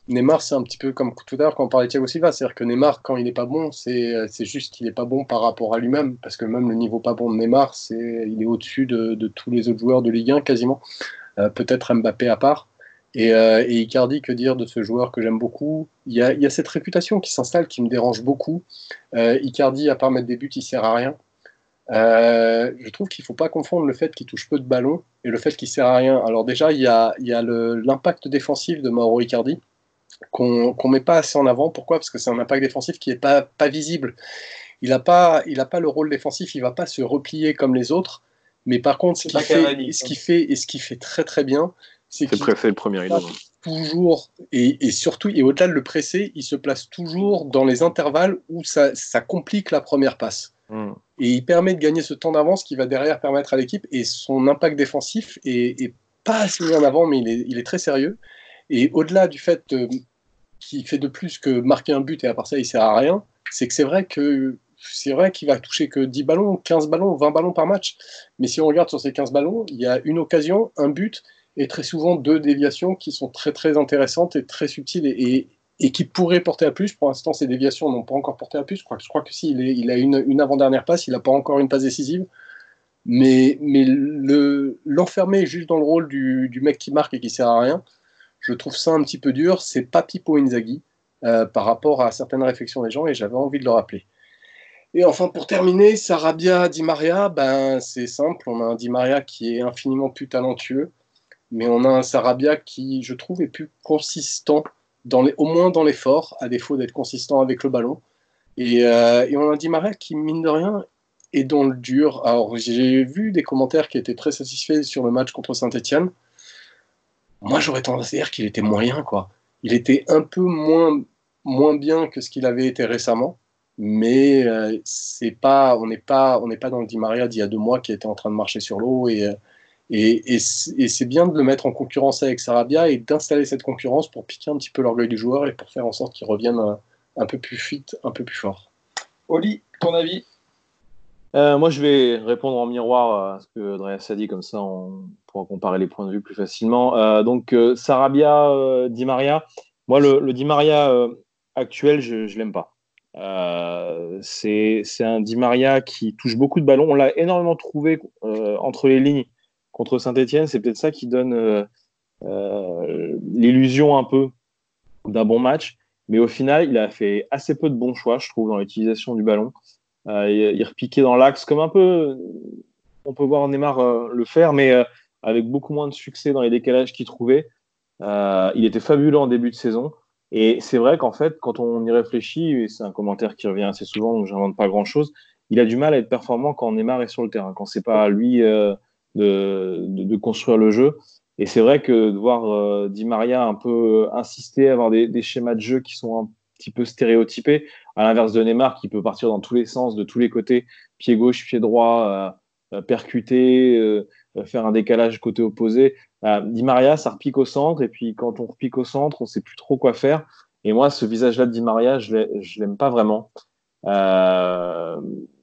Neymar, c'est un petit peu comme tout à l'heure quand on parlait de Thiago Silva, c'est-à-dire que Neymar, quand il n'est pas bon, c'est juste qu'il n'est pas bon par rapport à lui-même, parce que même le niveau pas bon de Neymar, il est au-dessus de tous les autres joueurs de Ligue 1 quasiment, peut-être Mbappé à part. Et Icardi, que dire de ce joueur que j'aime beaucoup? Il y a cette réputation qui s'installe, qui me dérange beaucoup. Icardi, à part mettre des buts, il sert à rien. Je trouve qu'il ne faut pas confondre le fait qu'il touche peu de ballons et le fait qu'il sert à rien. Alors déjà, il y a l'impact défensif de Mauro Icardi, qu'on met pas assez en avant. Pourquoi? Parce que c'est un impact défensif qui est pas visible. Il a pas le rôle défensif, il va pas se replier comme les autres, mais par contre ce qu'il fait très très bien, c'est qu'il préfet le premier rideau. Toujours, et surtout, et au-delà de le presser, il se place toujours dans les intervalles où ça complique la première passe. Et il permet de gagner ce temps d'avance qui va derrière permettre à l'équipe, et son impact défensif est pas assez mis en avant, mais il est très sérieux. Et au-delà du fait qu'il fait de plus que marquer un but et à part ça, il sert à rien, c'est que c'est vrai qu'il va toucher que 10 ballons, 15 ballons, 20 ballons par match. Mais si on regarde sur ces 15 ballons, il y a une occasion, un but et très souvent 2 déviations qui sont très très intéressantes et très subtiles et qui pourraient porter à plus. Pour l'instant, ces déviations n'ont pas encore porté à plus. Je crois que si, il a une avant-dernière passe, il n'a pas encore une passe décisive. Mais l'enfermer juste dans le rôle du mec qui marque et qui sert à rien, je trouve ça un petit peu dur. C'est pas Pippo Inzaghi par rapport à certaines réflexions des gens et j'avais envie de le rappeler. Et enfin, pour terminer, Sarabia, Di Maria, ben, c'est simple. On a un Di Maria qui est infiniment plus talentueux, mais on a un Sarabia qui, je trouve, est plus consistant, au moins dans l'effort, à défaut d'être consistant avec le ballon. Et on a un Di Maria qui, mine de rien, est dans le dur. Alors, j'ai vu des commentaires qui étaient très satisfaits sur le match contre Saint-Etienne. Moi, j'aurais tendance à dire qu'il était moyen, quoi. Il était un peu moins bien que ce qu'il avait été récemment, mais on n'est pas dans le Di Maria d'il y a 2 mois qui était en train de marcher sur l'eau et c'est bien de le mettre en concurrence avec Sarabia et d'installer cette concurrence pour piquer un petit peu l'orgueil du joueur et pour faire en sorte qu'il revienne un peu plus fit, un peu plus fort. Oli, ton avis? Moi, je vais répondre en miroir à ce que Andreas a dit, comme ça on pourra comparer les points de vue plus facilement. Donc, Sarabia, Di Maria. Moi, le Di Maria actuel, je l'aime pas. C'est un Di Maria qui touche beaucoup de ballons. On l'a énormément trouvé entre les lignes contre Saint-Etienne. C'est peut-être ça qui donne l'illusion un peu d'un bon match. Mais au final, il a fait assez peu de bons choix, je trouve, dans l'utilisation du ballon. Il repiquait dans l'axe, comme un peu, on peut voir Neymar le faire, mais avec beaucoup moins de succès dans les décalages qu'il trouvait. Il était fabuleux en début de saison. Et c'est vrai qu'en fait, quand on y réfléchit, et c'est un commentaire qui revient assez souvent, donc j'invente pas grand-chose, il a du mal à être performant quand Neymar est sur le terrain, quand c'est pas à lui de construire le jeu. Et c'est vrai que de voir Di Maria un peu insister, avoir des schémas de jeu qui sont un petit peu stéréotypés, à l'inverse de Neymar qui peut partir dans tous les sens, de tous les côtés, pied gauche, pied droit, percuter, faire un décalage côté opposé. Di Maria, ça repique au centre, et puis quand on repique au centre, on sait plus trop quoi faire. Et moi, ce visage-là de Di Maria, je l'aime pas vraiment.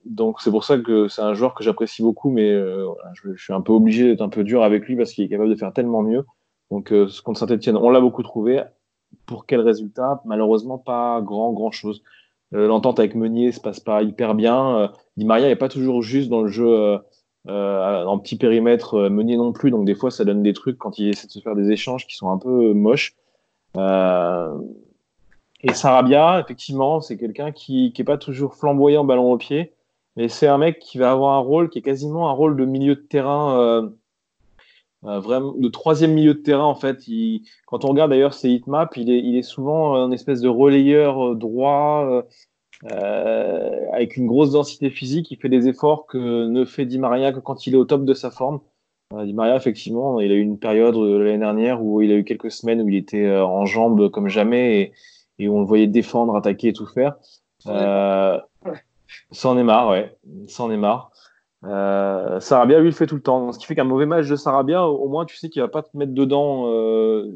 Donc c'est pour ça que c'est un joueur que j'apprécie beaucoup, mais je suis un peu obligé d'être un peu dur avec lui parce qu'il est capable de faire tellement mieux. Donc contre Saint-Etienne, on l'a beaucoup trouvé. Pour quel résultat? Malheureusement, pas grand chose. L'entente avec Meunier se passe pas hyper bien. Di Maria n'est pas toujours juste dans le jeu en petit périmètre. Meunier non plus, donc des fois ça donne des trucs quand il essaie de se faire des échanges qui sont un peu moches. Et Sarabia, effectivement, c'est quelqu'un qui est pas toujours flamboyant ballon au pied, mais c'est un mec qui va avoir un rôle qui est quasiment un rôle de milieu de terrain, vraiment de troisième milieu de terrain en fait. Quand on regarde d'ailleurs ses heatmaps, il est souvent un espèce de relayeur droit avec une grosse densité physique. Il fait des efforts que ne fait Di Maria que quand il est au top de sa forme. Di Maria, effectivement, il a eu une période l'année dernière où il a eu quelques semaines où il était en jambes comme jamais et où on le voyait défendre, attaquer et tout faire. Sans Neymar, ouais. Sans Neymar. Sarabia, lui, il le fait tout le temps. Ce qui fait qu'un mauvais match de Sarabia, au moins, tu sais qu'il va pas te mettre dedans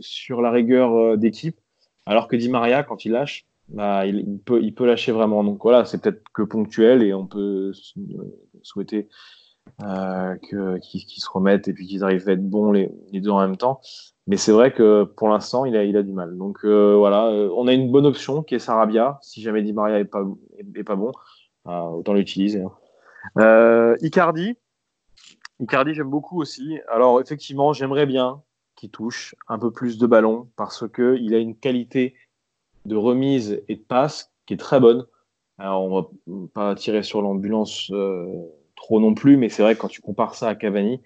sur la rigueur d'équipe. Alors que Di Maria, quand il lâche, bah, il peut lâcher vraiment. Donc voilà, c'est peut-être que ponctuel et on peut souhaiter qu'ils se remettent et puis qu'ils arrivent à être bons les deux en même temps. Mais c'est vrai que pour l'instant, il a du mal. Donc voilà, on a une bonne option qui est Sarabia. Si jamais Di Maria est pas bon, autant l'utiliser. Icardi, j'aime beaucoup aussi. Alors effectivement, j'aimerais bien qu'il touche un peu plus de ballons parce que il a une qualité de remise et de passe qui est très bonne. Alors on va pas tirer sur l'ambulance trop non plus, mais c'est vrai que quand tu compares ça à Cavani,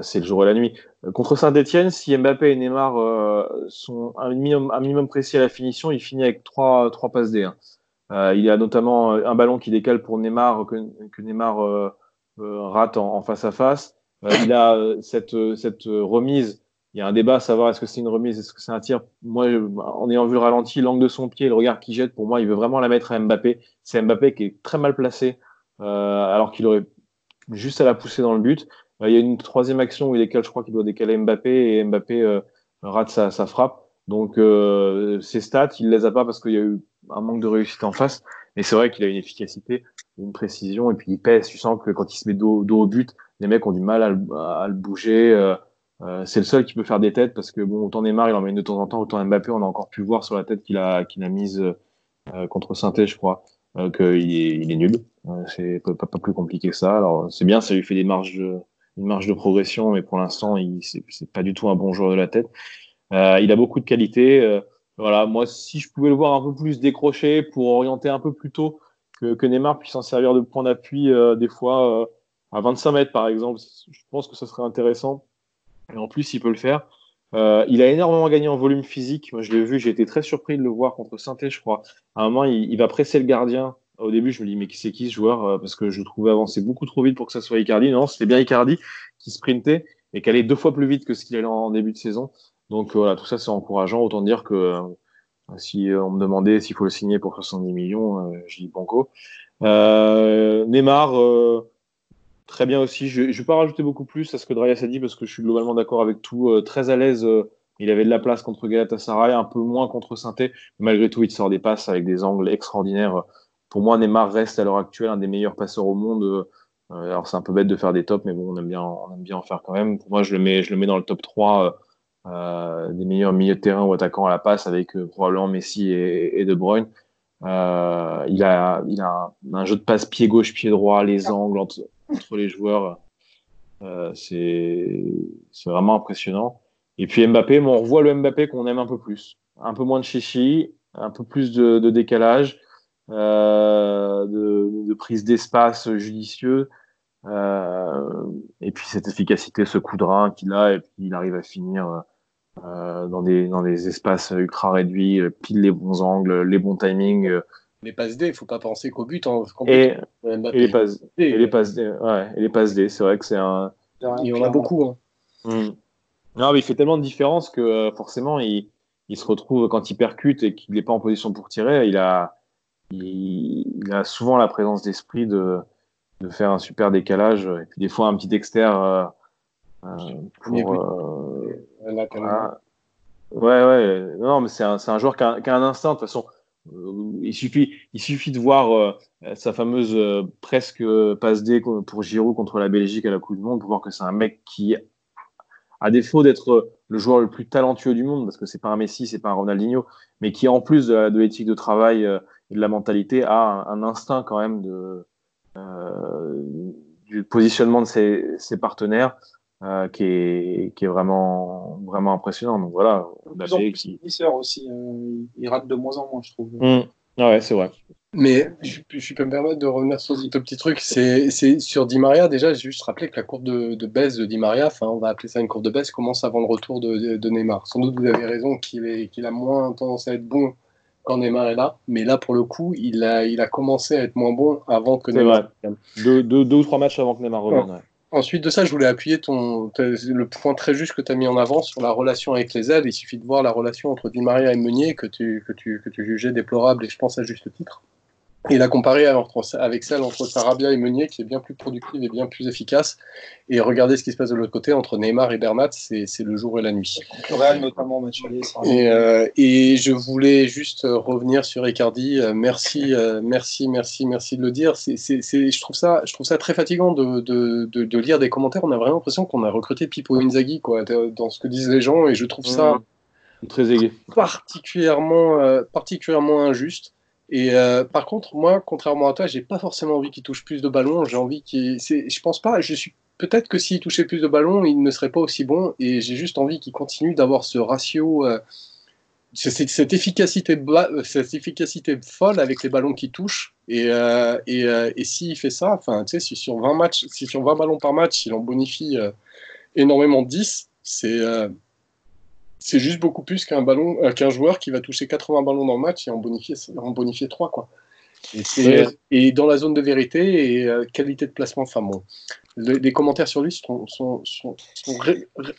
c'est le jour et la nuit. Contre Saint-Etienne, si Mbappé et Neymar sont un minimum précis à la finition, il finit avec trois passes D. Il y a notamment un ballon qui décale pour Neymar que Neymar rate en face à face. Il a cette remise. Il y a un débat à savoir est-ce que c'est une remise, est-ce que c'est un tir. Moi, en ayant vu le ralenti, l'angle de son pied, le regard qu'il jette, pour moi, il veut vraiment la mettre à Mbappé. C'est Mbappé qui est très mal placé, alors qu'il aurait juste à la pousser dans le but. Il y a une troisième action où il décale, je crois qu'il doit décaler Mbappé et Mbappé rate sa frappe. Donc, ses stats, il les a pas parce qu'il y a eu un manque de réussite en face. Mais c'est vrai qu'il a une efficacité, une précision, et puis il pèse. Tu sens que quand il se met dos au but, les mecs ont du mal à le bouger. C'est le seul qui peut faire des têtes parce que bon, autant Neymar, il en met une de temps en temps, autant Mbappé, on a encore pu voir sur la tête qu'il a mise contre Saint-Étienne, je crois, il est nul. C'est pas plus compliqué que ça. Alors c'est bien, ça lui fait une marge de progression, mais pour l'instant, c'est pas du tout un bon joueur de la tête. Il a beaucoup de qualités. Voilà, moi, si je pouvais le voir un peu plus décroché pour orienter un peu plus tôt que Neymar puisse s'en servir de point d'appui des fois à 25 mètres, par exemple, je pense que ce serait intéressant. Et en plus, il peut le faire. Il a énormément gagné en volume physique. Moi, je l'ai vu, j'ai été très surpris de le voir contre Saint-Étienne, je crois. À un moment, il va presser le gardien. Au début, je me dis, mais c'est qui ce joueur? Parce que je le trouvais avancer beaucoup trop vite pour que ça soit Icardi. Non, c'était bien Icardi qui sprintait et qui allait 2 fois plus vite que ce qu'il allait en début de saison. Donc voilà, tout ça, c'est encourageant. Autant dire que si on me demandait s'il faut le signer pour 70 millions, je dis banco. Neymar, très bien aussi. Je ne vais pas rajouter beaucoup plus à ce que Dreyas a dit parce que je suis globalement d'accord avec tout. Très à l'aise. Il avait de la place contre Galatasaray, un peu moins contre Saint-Étienne. Malgré tout, il sort des passes avec des angles extraordinaires. Pour moi, Neymar reste à l'heure actuelle un des meilleurs passeurs au monde. Alors, c'est un peu bête de faire des tops, mais bon, on aime bien en faire quand même. Pour moi, je le mets dans le top 3 des meilleurs milieux de terrain ou attaquants à la passe avec probablement Messi et De Bruyne. Il a un jeu de passe pied gauche, pied droit, les angles entre les joueurs. C'est vraiment impressionnant. Et puis Mbappé, on revoit le Mbappé qu'on aime un peu plus. Un peu moins de chichi, un peu plus de décalage, de prise d'espace judicieux. Et puis cette efficacité, ce coup de rein qu'il a, et puis il arrive à finir dans des espaces ultra réduits, pile les bons angles, les bons timings. Les passes D, il ne faut pas penser qu'au but. Et Mbappé, les passes D, c'est vrai que c'est un. il y en a beaucoup. Hein. Non, mais il fait tellement de différence que forcément, il se retrouve quand il percute et qu'il n'est pas en position pour tirer, il a souvent la présence d'esprit de faire un super décalage et puis des fois un petit exter ouais. Non, mais c'est un joueur qui a un instinct. De toute façon, il suffit de voir sa fameuse presque passe D pour Giroud contre la Belgique à la Coupe du Monde pour voir que c'est un mec qui, à défaut d'être le joueur le plus talentueux du monde, parce que c'est pas un Messi, c'est pas un Ronaldinho, mais qui en plus de l'éthique de travail et de la mentalité a un instinct quand même du positionnement de ses partenaires qui est vraiment vraiment impressionnant. Donc voilà, Mbappé qui aussi, il rate de moins en moins, je trouve. Ah ouais, c'est vrai. Mais je peux me permettre de revenir sur ce petit truc. C'est sur Di Maria, déjà, j'ai juste rappelé que la courbe de baisse de Di Maria, enfin, on va appeler ça une courbe de baisse, commence avant le retour de Neymar. Sans doute, vous avez raison qu'il a moins tendance à être bon quand Neymar est là. Mais là, pour le coup, il a commencé à être moins bon avant que Neymar. C'est vrai. Deux ou trois matchs avant que Neymar revienne. Ouais. Ensuite de ça, je voulais appuyer le point très juste que tu as mis en avant sur la relation avec les aides. Il suffit de voir la relation entre Di Maria et Meunier que tu jugeais déplorable et je pense à juste titre. Et la comparer avec celle entre Sarabia et Meunier, qui est bien plus productive et bien plus efficace. Et regardez ce qui se passe de l'autre côté, entre Neymar et Bernat, c'est le jour et la nuit. Le Real, notamment, match aller. Et je voulais juste revenir sur Icardi. Merci de le dire. Je trouve ça très fatigant de lire des commentaires. On a vraiment l'impression qu'on a recruté Pippo Inzaghi, quoi, dans ce que disent les gens. Et je trouve ça très aiguë. particulièrement injuste. Et par contre, moi, contrairement à toi, j'ai pas forcément envie qu'il touche plus de ballons. J'ai envie je pense pas. Peut-être que s'il touchait plus de ballons, il ne serait pas aussi bon. Et j'ai juste envie qu'il continue d'avoir ce ratio, cette efficacité folle avec les ballons qu'il touche. Et s'il fait ça, enfin, tu sais, si sur 20 ballons par match, il en bonifie énormément 10, c'est juste beaucoup plus qu'un joueur qui va toucher 80 ballons dans le match et en bonifier 3, quoi. Et dans la zone de vérité et qualité de placement, enfin bon, les commentaires sur lui sont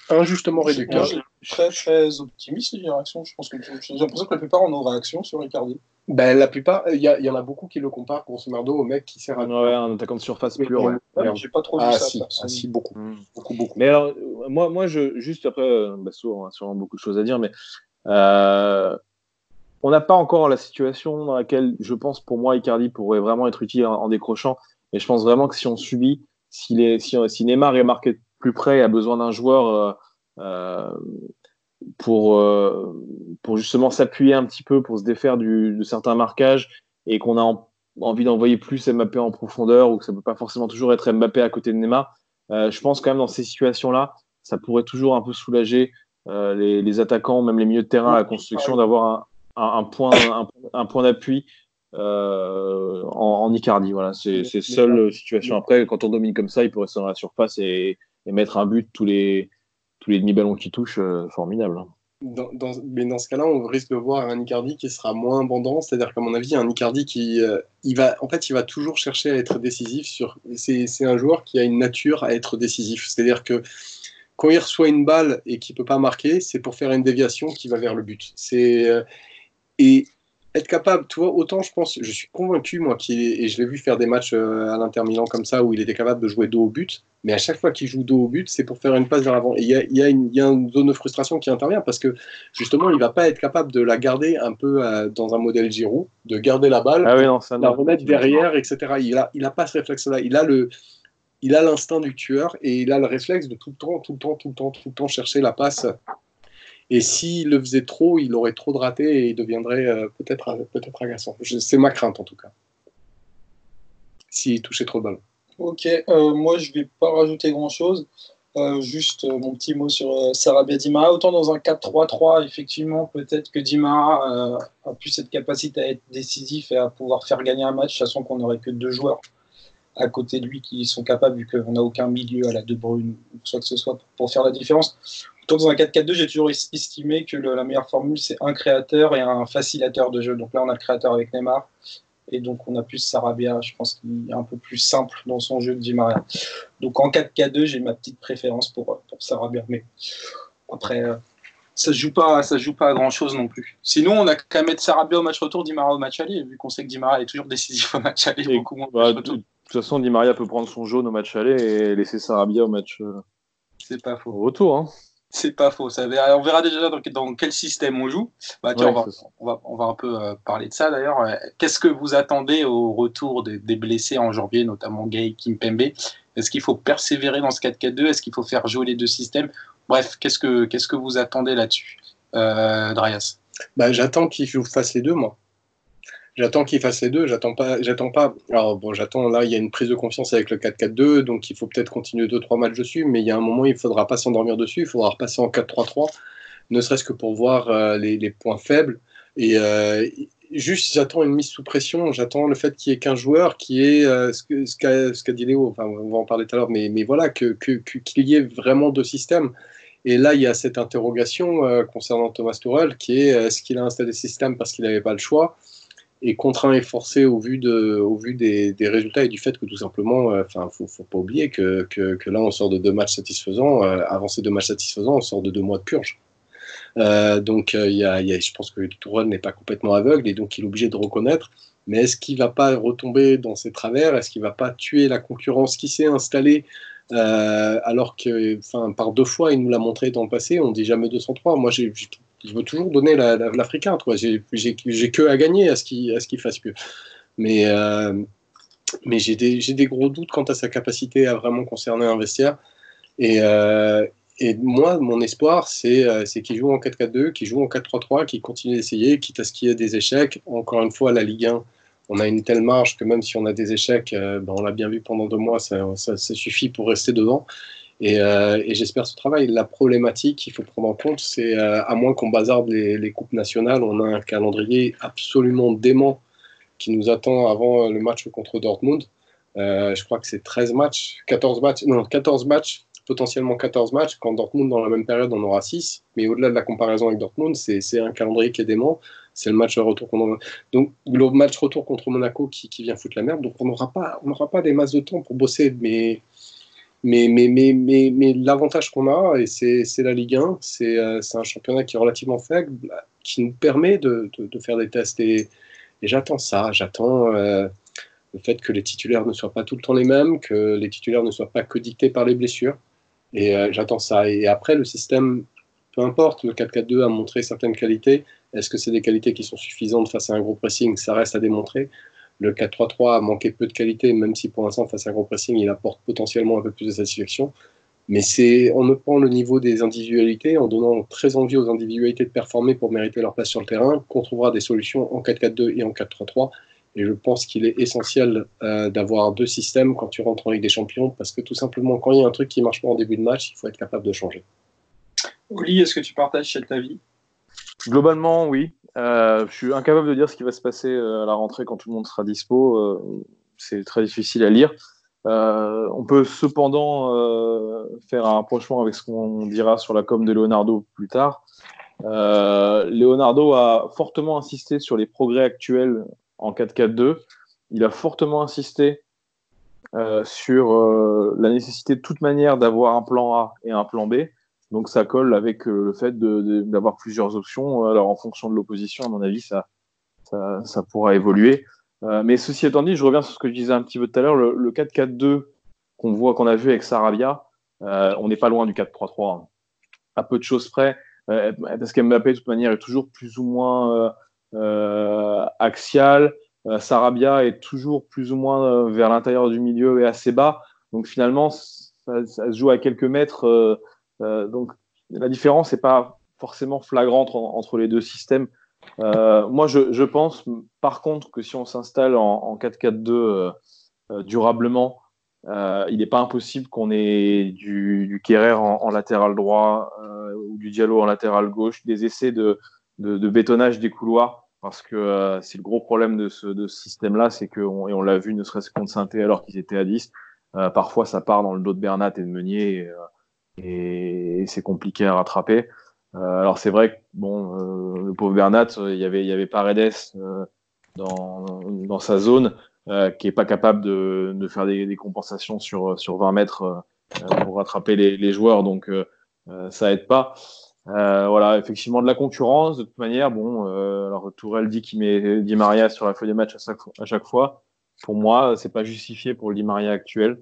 injustement réducteurs. Moi, je suis très très optimiste les réactions. Je pense que j'ai l'impression que la plupart ont nos réactions sur Icardi. Ben, la plupart, il y en a beaucoup qui le comparent grosso merdo au mec qui sert à un attaquant de surface pur. Ouais. J'ai pas trop vu ça. Si, beaucoup. Beaucoup. Mais alors, moi juste après, on a sûrement beaucoup de choses à dire, mais on n'a pas encore la situation dans laquelle, je pense, pour moi, Icardi pourrait vraiment être utile en décrochant. Mais je pense vraiment que si on subit, si Neymar est marqué plus près et a besoin d'un joueur pour justement s'appuyer un petit peu, pour se défaire de certains marquages, et qu'on a envie d'envoyer plus Mbappé en profondeur, ou que ça ne peut pas forcément toujours être Mbappé à côté de Neymar, je pense quand même dans ces situations-là, ça pourrait toujours un peu soulager les attaquants, même les milieux de terrain à la construction, d'avoir un point d'appui en Icardi. Voilà, c'est seule situation. Après, quand on domine comme ça, il pourrait rester dans la surface et mettre un but tous les demi-ballons qui touchent, formidable. Mais dans ce cas-là, on risque de voir un Icardi qui sera moins abondant. C'est-à-dire qu'à mon avis, un Icardi qui il va toujours chercher à être décisif. C'est un joueur qui a une nature à être décisif. C'est-à-dire que quand il reçoit une balle et qu'il ne peut pas marquer, c'est pour faire une déviation qui va vers le but. Et être capable, tu vois, autant je suis convaincu, moi, et je l'ai vu faire des matchs à l'Inter Milan comme ça, où il était capable de jouer dos au but, mais à chaque fois qu'il joue dos au but, c'est pour faire une passe vers l'avant. Et il y a une zone de frustration qui intervient, parce que justement, il ne va pas être capable de la garder un peu dans un modèle Giroud, de garder la balle, la remettre derrière, etc. Il a pas ce réflexe-là. Il a l'instinct du tueur, et il a le réflexe de tout le temps chercher la passe. Et s'il le faisait trop, il aurait trop de ratés et il deviendrait peut-être agaçant. C'est ma crainte en tout cas. S'il touchait trop de balles. Ok, moi je vais pas rajouter grand-chose. Juste mon petit mot sur Sarabia Di Maria. Autant dans un 4-3-3, effectivement, peut-être que Di Maria a plus cette capacité à être décisif et à pouvoir faire gagner un match, sachant qu'on n'aurait que 2 joueurs à côté de lui qui sont capables, vu qu'on n'a aucun milieu à la De Bruyne, ou soit que ce soit, pour faire la différence. Dans un 4-4-2, j'ai toujours estimé que la meilleure formule, c'est un créateur et un facilitateur de jeu. Donc là, on a le créateur avec Neymar. Et donc, on a plus Sarabia, je pense qu'il est un peu plus simple dans son jeu que Di Maria. Donc en 4-4-2, j'ai ma petite préférence pour Sarabia. Mais après, ça ne joue pas à grand-chose non plus. Sinon, on a qu'à mettre Sarabia au match retour, Di Maria au match aller, vu qu'on sait que Di Maria est toujours décisif au match aller. Beaucoup moins au match retour. De toute façon, Di Maria peut prendre son jaune au match aller et laisser Sarabia au match c'est pas faux. Au retour. Hein. C'est pas faux. On verra déjà dans quel système on joue. Tiens, on va un peu parler de ça d'ailleurs. Qu'est-ce que vous attendez au retour des blessés en janvier, notamment Gay, Kimpembe? Est-ce qu'il faut persévérer dans ce 4-4-2? Est-ce qu'il faut faire jouer les deux systèmes? Bref, qu'est-ce que vous attendez là-dessus, Dryas? J'attends qu'il fasse les deux, moi. J'attends qu'il fasse les deux. J'attends pas. Alors bon, là, il y a une prise de confiance avec le 4-4-2, donc il faut peut-être continuer 2-3 matchs dessus, mais il y a un moment, il ne faudra pas s'endormir dessus. Il faudra repasser en 4-3-3, ne serait-ce que pour voir les points faibles. Et juste, j'attends une mise sous pression. J'attends le fait qu'il y ait qu'un joueur qui ait ce qu'a dit Léo. Enfin, on va en parler tout à l'heure, mais voilà, qu'il y ait vraiment 2 systèmes. Et là, il y a cette interrogation concernant Thomas Tuchel, qui est est-ce qu'il a installé ce système parce qu'il n'avait pas le choix, et contraint et forcé au vu des résultats et du fait que tout simplement, faut pas oublier que là on sort de 2 matchs satisfaisants. Avant ces 2 matchs satisfaisants, on sort de 2 mois de purge. Donc je pense que Tuchel n'est pas complètement aveugle et donc il est obligé de reconnaître. Mais est-ce qu'il va pas retomber dans ses travers? Est-ce qu'il va pas tuer la concurrence qui s'est installée alors que, par 2 fois, il nous l'a montré dans le passé? On dit jamais 203. Moi, je veux toujours donner l'Africain. J'ai que à gagner à ce qu'il fasse mieux. Mais j'ai des gros doutes quant à sa capacité à vraiment concerner un vestiaire. Et moi, mon espoir, c'est qu'il joue en 4-4-2, qu'il joue en 4-3-3, qu'il continue d'essayer, quitte à ce qu'il y ait des échecs. Encore une fois, la Ligue 1, on a une telle marge que même si on a des échecs, on l'a bien vu pendant 2 mois, ça suffit pour rester devant. Et j'espère ce travail. La problématique qu'il faut prendre en compte, c'est à moins qu'on bazarde les coupes nationales, on a un calendrier absolument dément qui nous attend avant le match contre Dortmund. Je crois que c'est 14 matchs, potentiellement 14 matchs. Quand Dortmund, dans la même période, on aura 6. Mais au-delà de la comparaison avec Dortmund, c'est un calendrier qui est dément. c'est le match retour donc le match retour contre Monaco qui vient foutre la merde. Donc on n'aura pas des masses de temps pour bosser, mais l'avantage qu'on a, et c'est la Ligue 1, c'est un championnat qui est relativement faible, qui nous permet de faire des tests. Et j'attends ça, le fait que les titulaires ne soient pas tout le temps les mêmes, que les titulaires ne soient pas que dictés par les blessures. Et j'attends ça. Et après, le système, peu importe, le 4-4-2 a montré certaines qualités. Est-ce que c'est des qualités qui sont suffisantes face à un gros pressing? Ça reste à démontrer. Le 4-3-3 a manqué peu de qualité, même si pour l'instant, face à un gros pressing, il apporte potentiellement un peu plus de satisfaction. Mais on ne prend le niveau des individualités en donnant très envie aux individualités de performer pour mériter leur place sur le terrain, qu'on trouvera des solutions en 4-4-2 et en 4-3-3. Et je pense qu'il est essentiel d'avoir deux systèmes quand tu rentres en Ligue des Champions, parce que tout simplement, quand il y a un truc qui ne marche pas en début de match, il faut être capable de changer. Oli, est-ce que tu partages cet avis? Globalement, oui. Je suis incapable de dire ce qui va se passer à la rentrée quand tout le monde sera dispo. C'est très difficile à lire. On peut cependant faire un rapprochement avec ce qu'on dira sur la com de Leonardo plus tard. Leonardo a fortement insisté sur les progrès actuels en 4-4-2. Il a fortement insisté sur la nécessité de toute manière d'avoir un plan A et un plan B. Donc ça colle avec le fait d'avoir plusieurs options. Alors en fonction de l'opposition, à mon avis, ça pourra évoluer. Mais ceci étant dit, je reviens sur ce que je disais un petit peu tout à l'heure, le 4-4-2 qu'on a vu avec Sarabia, on n'est pas loin du 4-3-3, hein. À peu de choses près, parce qu'Mbappé de toute manière est toujours plus ou moins axial. Sarabia est toujours plus ou moins vers l'intérieur du milieu et assez bas. Donc finalement, ça se joue à quelques mètres. Donc la différence n'est pas forcément flagrante entre les deux systèmes. Moi, je pense par contre que si on s'installe en 4-4-2 durablement, il n'est pas impossible qu'on ait du Kehrer en latéral droit ou du Diallo en latéral gauche, des essais de bétonnage des couloirs, parce que c'est le gros problème de ce système-là, c'est et on l'a vu ne serait-ce contre Saint-Étienne alors qu'ils étaient à 10, parfois ça part dans le dos de Bernat et de Meunier et c'est compliqué à rattraper. Alors c'est vrai que le pauvre Bernat, il y avait Paredes dans sa zone qui est pas capable de faire des compensations sur 20 mètres pour rattraper les joueurs, donc ça aide pas. Voilà, effectivement de la concurrence de toute manière. Alors Tourelle dit qu'il met Di Maria sur la feuille des matchs à chaque fois. Pour moi, c'est pas justifié pour le Di Maria actuel.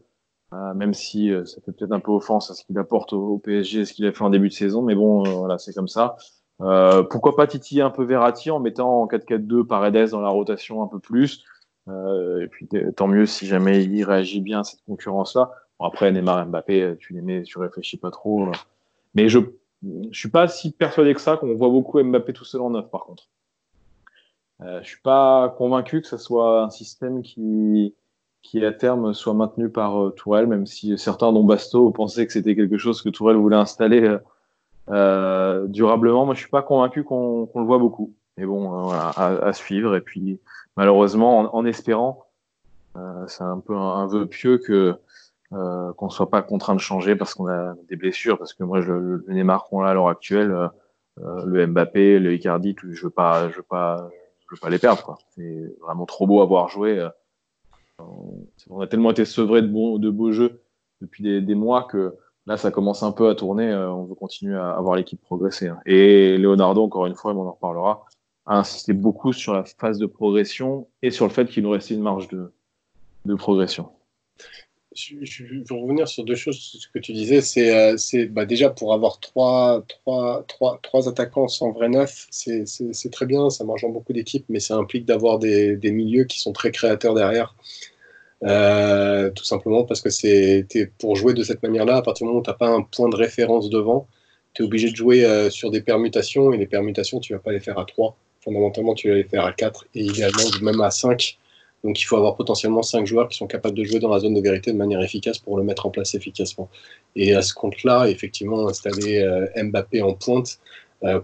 Même si ça fait peut-être un peu offense à ce qu'il apporte au PSG, ce qu'il a fait en début de saison, mais voilà, c'est comme ça. Pourquoi pas titiller un peu Verratti en mettant en 4-4-2 Paredes dans la rotation un peu plus, et puis tant mieux si jamais il réagit bien à cette concurrence-là. Après, Neymar et Mbappé, tu les mets, tu réfléchis pas trop. Mais je suis pas si persuadé que ça, qu'on voit beaucoup Mbappé tout seul en neuf, par contre. Je suis pas convaincu que ce soit un système qui à terme soit maintenu par Tourelle, même si certains, dont Basto, pensaient que c'était quelque chose que Tourelle voulait installer durablement. Moi, je suis pas convaincu qu'on le voit beaucoup. Mais voilà, à suivre. Et puis, malheureusement, en espérant, c'est un peu un vœu pieux qu'on soit pas contraint de changer parce qu'on a des blessures. Parce que moi, le Neymar qu'on a à l'heure actuelle, le Mbappé, le Icardi, je veux pas les perdre, quoi. C'est vraiment trop beau à voir jouer. On a tellement été sevrés de beaux jeux depuis des mois que là, ça commence un peu à tourner. On veut continuer à voir l'équipe progresser, hein. Et Leonardo, encore une fois, on en reparlera, a insisté beaucoup sur la phase de progression et sur le fait qu'il nous restait une marge de progression. Je veux revenir sur deux choses. Ce que tu disais, c'est déjà pour avoir trois attaquants sans vrai neuf, c'est très bien, ça marche dans beaucoup d'équipes, mais ça implique d'avoir des milieux qui sont très créateurs derrière. Tout simplement parce que pour jouer de cette manière-là, à partir du moment où tu n'as pas un point de référence devant, tu es obligé de jouer sur des permutations, et les permutations, tu ne vas pas les faire à 3. Fondamentalement, tu vas les faire à 4 et idéalement même à 5. Donc il faut avoir potentiellement 5 joueurs qui sont capables de jouer dans la zone de vérité de manière efficace pour le mettre en place efficacement. Et à ce compte-là, effectivement, installer Mbappé en pointe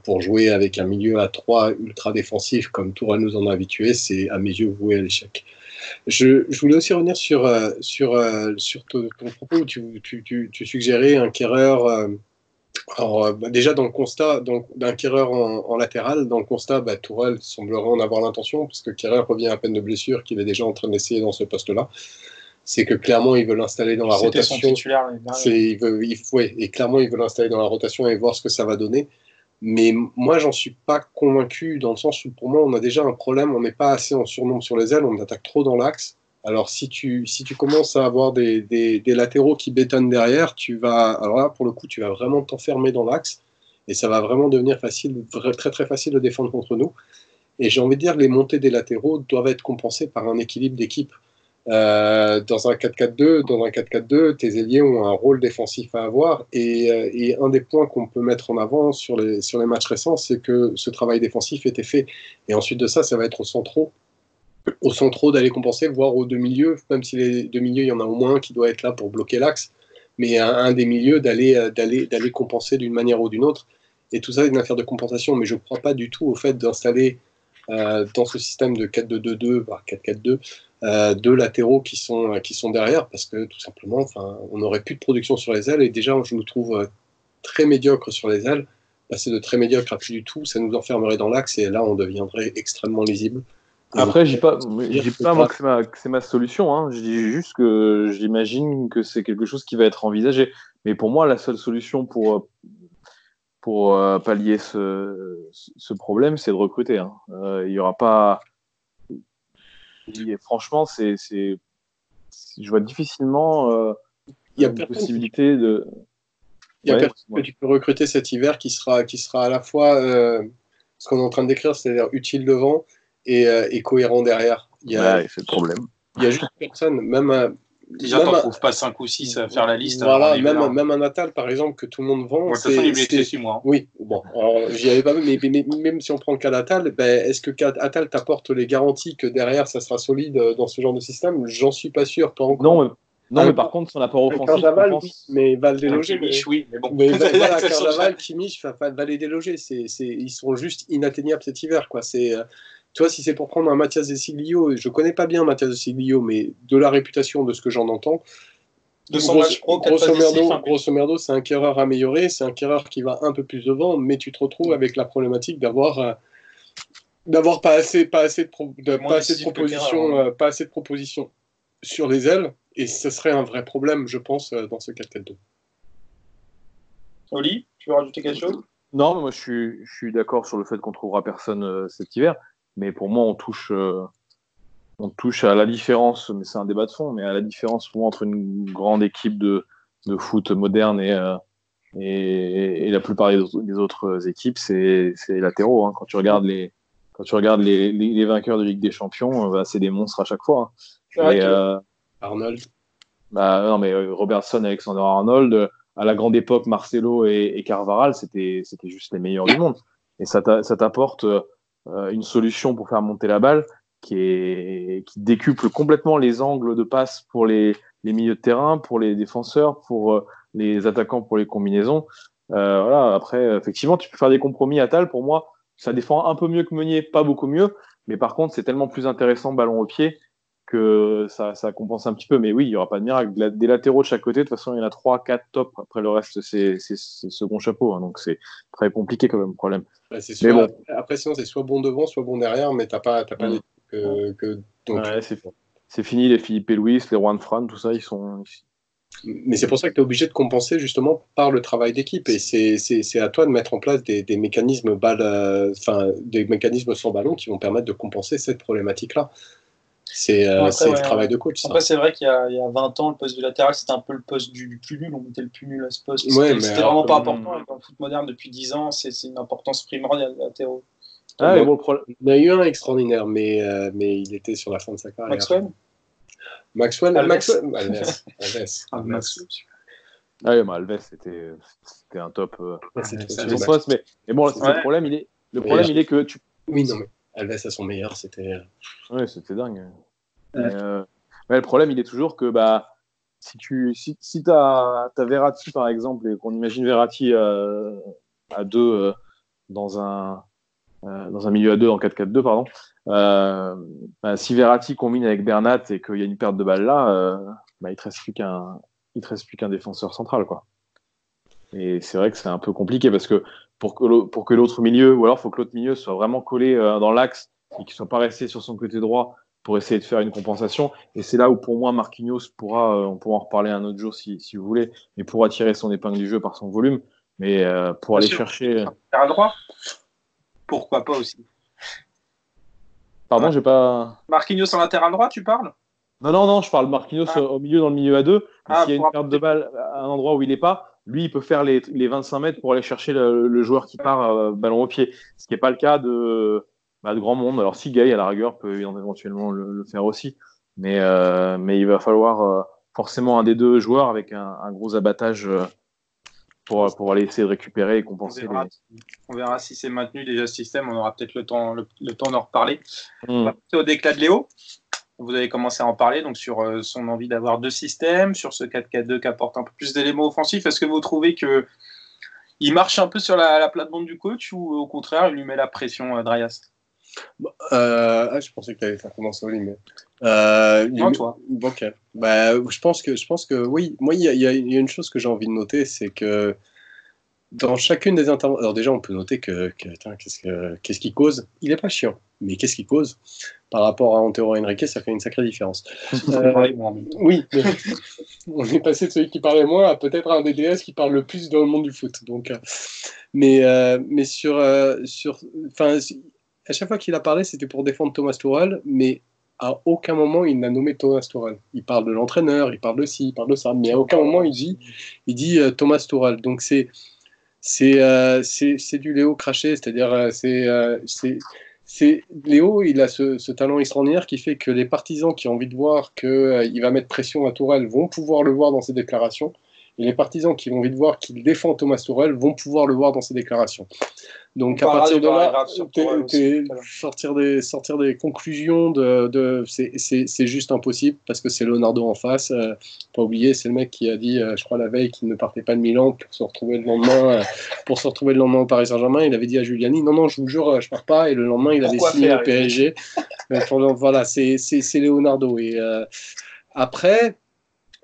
pour jouer avec un milieu à 3 ultra défensif comme Tourelle nous en a habitués, c'est à mes yeux voué à l'échec. Je voulais aussi revenir sur ton propos où tu suggérais un Kehrer Alors, déjà, dans le constat d'un Kehrer en latéral, dans le constat, Tourelle semblerait en avoir l'intention, parce que Kehrer revient à peine de blessure, qu'il est déjà en train d'essayer dans ce poste-là. C'est que clairement, il veut l'installer dans la rotation. C'était son titulaire. Et clairement, il veut l'installer dans la rotation et voir ce que ça va donner. Mais moi, j'en suis pas convaincu, dans le sens où, pour moi, on a déjà un problème. On n'est pas assez en surnombre sur les ailes, on attaque trop dans l'axe. Alors, si tu commences à avoir des latéraux qui bétonnent derrière, alors là, pour le coup, tu vas vraiment t'enfermer dans l'axe et ça va vraiment devenir très très facile de défendre contre nous. Et j'ai envie de dire que les montées des latéraux doivent être compensées par un équilibre d'équipe. Dans un 4-4-2, tes ailiers ont un rôle défensif à avoir. Et un des points qu'on peut mettre en avant sur les matchs récents, c'est que ce travail défensif était fait. Et ensuite de ça, ça va être aux centraux d'aller compenser, voire aux deux milieux, même si les deux milieux, il y en a au moins un qui doit être là pour bloquer l'axe, mais un des milieux d'aller compenser d'une manière ou d'une autre. Et tout ça est une affaire de compensation, mais je ne crois pas du tout au fait d'installer dans ce système de 4-2-2-2, voire 4-4-2, deux latéraux qui sont derrière, parce que tout simplement, on n'aurait plus de production sur les ailes, et déjà, je nous trouve très médiocre sur les ailes. Passer de très médiocre à plus du tout, ça nous enfermerait dans l'axe, et là, on deviendrait extrêmement lisible. Après, je dis pas moi que c'est ma solution. Hein. Je dis juste que j'imagine que c'est quelque chose qui va être envisagé. Mais pour moi, la seule solution pour pallier ce problème, c'est de recruter. Hein. Il y aura pas. Franchement, je vois difficilement une possibilité de. Il y a personne que tu peux recruter cet hiver qui sera à la fois ce qu'on est en train de décrire, c'est-à-dire utile devant et cohérent derrière. C'est le problème. Il y a juste personne, déjà, t'en trouves pas 5 ou 6 à faire la liste. Voilà, même un Attal, par exemple, que tout le monde vend. De toute façon, il est dessus, moi. Oui, bon, alors, j'y avais pas vu, mais même si on prend le cas d'Attal, est-ce que Attal t'apporte les garanties que derrière, ça sera solide dans ce genre de système? J'en suis pas sûr, pas encore. Non, mais par contre, son apport offensif, oui, mais va le déloger. Oui, mais bon. Mais voilà, Carnaval, Kimmich, va les déloger. Ils seront juste inatteignables cet hiver, quoi. Toi, si c'est pour prendre un Mathias Desilio, je connais pas bien Mathias Desilio, mais de la réputation, de ce que j'en entends, grosso merdo, c'est un Kehrer amélioré, c'est un Kehrer qui va un peu plus devant, mais tu te retrouves avec la problématique d'avoir pas assez de propositions sur les ailes, et ce serait un vrai problème, je pense, dans ce 4-4-2. Oli, tu veux rajouter quelque chose? Non, mais moi je suis d'accord sur le fait qu'on trouvera personne cet hiver, mais pour moi on touche à la différence, mais c'est un débat de fond, mais à la différence pour moi, entre une grande équipe de foot moderne et la plupart des autres équipes, c'est les latéraux. Hein. Quand tu regardes les vainqueurs de Ligue des Champions, c'est des monstres à chaque fois. Hein. Arnold. Non, mais Robertson, Alexander-Arnold, à la grande époque, Marcelo et Carvajal, c'était juste les meilleurs du monde. Et ça t'apporte une solution pour faire monter la balle qui décuple complètement les angles de passe pour les milieux de terrain, pour les défenseurs, pour les attaquants, pour les combinaisons. Voilà. Après, effectivement, tu peux faire des compromis à Tal. Pour moi, ça défend un peu mieux que Meunier, pas beaucoup mieux. Mais par contre, c'est tellement plus intéressant ballon au pied que ça compense un petit peu. Mais oui, il n'y aura pas de miracle. Des latéraux de chaque côté, de toute façon, il y en a 3-4 top. Après, le reste, c'est second chapeau. Hein. Donc, c'est très compliqué quand même, problème. Mais bon. Après, sinon, c'est soit bon devant, soit bon derrière, mais t'as pas donc... c'est fini, les Philippe et Louis, les Juan Fran, tout ça, ils sont... Mais c'est pour ça que tu es obligé de compenser justement par le travail d'équipe, et c'est à toi de mettre en place des mécanismes des mécanismes sans ballon qui vont permettre de compenser cette problématique-là. C'est le travail de coach. Après, c'est vrai qu'il y a 20 ans, le poste de latéral, c'était un peu le poste du plus nul. On mettait le plus nul à ce poste. C'était vraiment pas important. Dans le foot moderne, depuis 10 ans, c'est une importance primordiale, les latéraux. Il y a eu un extraordinaire, mais il était sur la fin de sa carrière. Maxwell. Alves, c'était un top. C'était son poste, mais bon, le problème, il est que tu. Oui, non, mais Alves à son meilleur, c'était. Ouais, c'était dingue. Mais le problème, il est toujours que si t'as Verratti par exemple, et qu'on imagine Verratti à 2 dans un milieu à 2 en 4-4-2, pardon. Si Verratti combine avec Bernat et qu'il y a une perte de balle là, il te reste plus qu'un défenseur central, quoi. Et c'est vrai que c'est un peu compliqué parce que pour que l'autre milieu, ou alors il faut que l'autre milieu soit vraiment collé dans l'axe et qu'il ne soit pas resté sur son côté droit pour essayer de faire une compensation. Et c'est là où pour moi Marquinhos on pourra en reparler un autre jour si vous voulez, mais pourra tirer son épingle du jeu par son volume. Mais pour aller chercher. À droit, pourquoi pas aussi. Pardon, j'ai pas. Marquinhos en latéral droit, tu parles? Non, je parle Marquinhos au milieu, dans le milieu à deux. S'il y a une perte de balle à un endroit où il n'est pas, lui, il peut faire les 25 mètres pour aller chercher le joueur qui part ballon au pied. Ce qui n'est pas le cas de grand monde. Alors, si Gay, à la rigueur, peut éventuellement le faire aussi. Mais il va falloir forcément un des deux joueurs avec un gros abattage pour aller essayer de récupérer et compenser. On verra si c'est maintenu déjà ce système. On aura peut-être le temps d'en reparler. On va passer au déclat de Léo. Vous avez commencé à en parler, donc sur son envie d'avoir deux systèmes, sur ce 4-4-2 qui apporte un peu plus d'éléments offensifs. Est-ce que vous trouvez qu'il marche un peu sur la plate-bande du coach ou au contraire, il lui met la pression, Dreyas? Je pensais que tu allais faire commencer Oli, mais... non, toi. Ok. Je pense que oui. Moi, il y a une chose que j'ai envie de noter, c'est que dans chacune des interventions... Alors déjà, on peut noter qu'est-ce qui cause? Il n'est pas chiant, mais qu'est-ce qui cause? Par rapport à Antero Henrique, ça fait une sacrée différence. Oui, mais on est passé de celui qui parlait moins à peut-être un des DS qui parle le plus dans le monde du foot. Donc, mais à chaque fois qu'il a parlé, c'était pour défendre Thomas Tuchel, mais à aucun moment il n'a nommé Thomas Tuchel. Il parle de l'entraîneur, il parle de ci, il parle de ça, mais à aucun moment il dit Thomas Tuchel. Donc c'est du Léo craché, c'est-à-dire Léo, il a ce talent extraordinaire qui fait que les partisans qui ont envie de voir qu'il va mettre pression à Tourelle vont pouvoir le voir dans ses déclarations, et les partisans qui ont envie de voir qu'il défend Thomas Tuchel vont pouvoir le voir dans ses déclarations. Donc à partir de là, sortir des conclusions c'est juste impossible parce que c'est Leonardo en face. Pas oublier, c'est le mec qui a dit, je crois la veille, qu'il ne partait pas de Milan pour se retrouver le lendemain au Paris Saint-Germain. Il avait dit à Giuliani, non, je vous jure, je pars pas. Et le lendemain, il avait signé au PSG. Voilà, c'est Leonardo. Et après.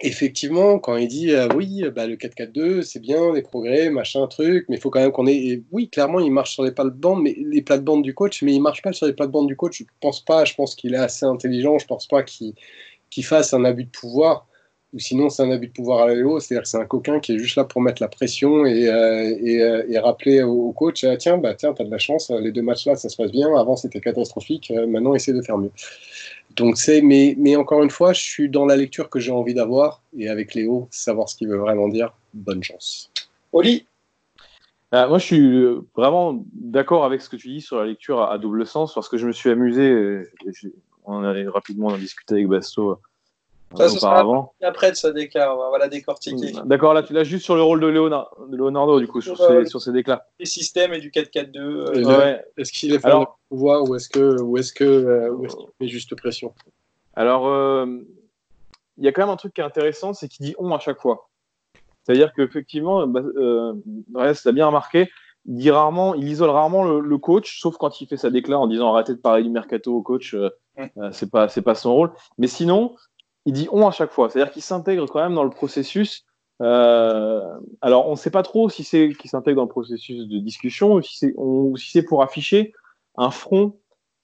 Effectivement, quand il dit le 4-4-2, c'est bien, les progrès, machin, truc, mais il faut quand même qu'on ait. Et oui, clairement, il marche sur les plates-bandes du coach, mais il marche pas sur les plates-bandes du coach. Je pense pas, je pense qu'il est assez intelligent, je pense pas qu'il fasse un abus de pouvoir, ou sinon c'est un abus de pouvoir à Léo, c'est-à-dire que c'est un coquin qui est juste là pour mettre la pression et rappeler au coach tiens, t'as de la chance, les deux matchs là, ça se passe bien, avant c'était catastrophique, maintenant essaie de faire mieux. Donc mais encore une fois, je suis dans la lecture que j'ai envie d'avoir, et avec Léo, savoir ce qu'il veut vraiment dire. Bonne chance. Oli? Moi, je suis vraiment d'accord avec ce que tu dis sur la lecture à double sens, parce que je me suis amusé, on a discuté avec Basto auparavant. Après de ce déclat, on va la décortiquer. D'accord, là tu l'as juste sur le rôle de Leonardo, du coup, sur ces déclats. Les systèmes et du 4-4-2. Ouais. Est-ce qu'il est fort de pouvoir ou est-ce qu'il met juste pression? Alors, il y a quand même un truc qui est intéressant, c'est qu'il dit on à chaque fois. C'est-à-dire qu'effectivement, Reyes l'a bien remarqué, il isole rarement le coach, sauf quand il fait sa déclat en disant arrêtez de parler du mercato au coach, c'est pas son rôle. Mais sinon, il dit on à chaque fois. C'est-à-dire qu'il s'intègre quand même dans le processus. Alors, on ne sait pas trop si c'est qu'il s'intègre dans le processus de discussion ou si c'est pour afficher un front.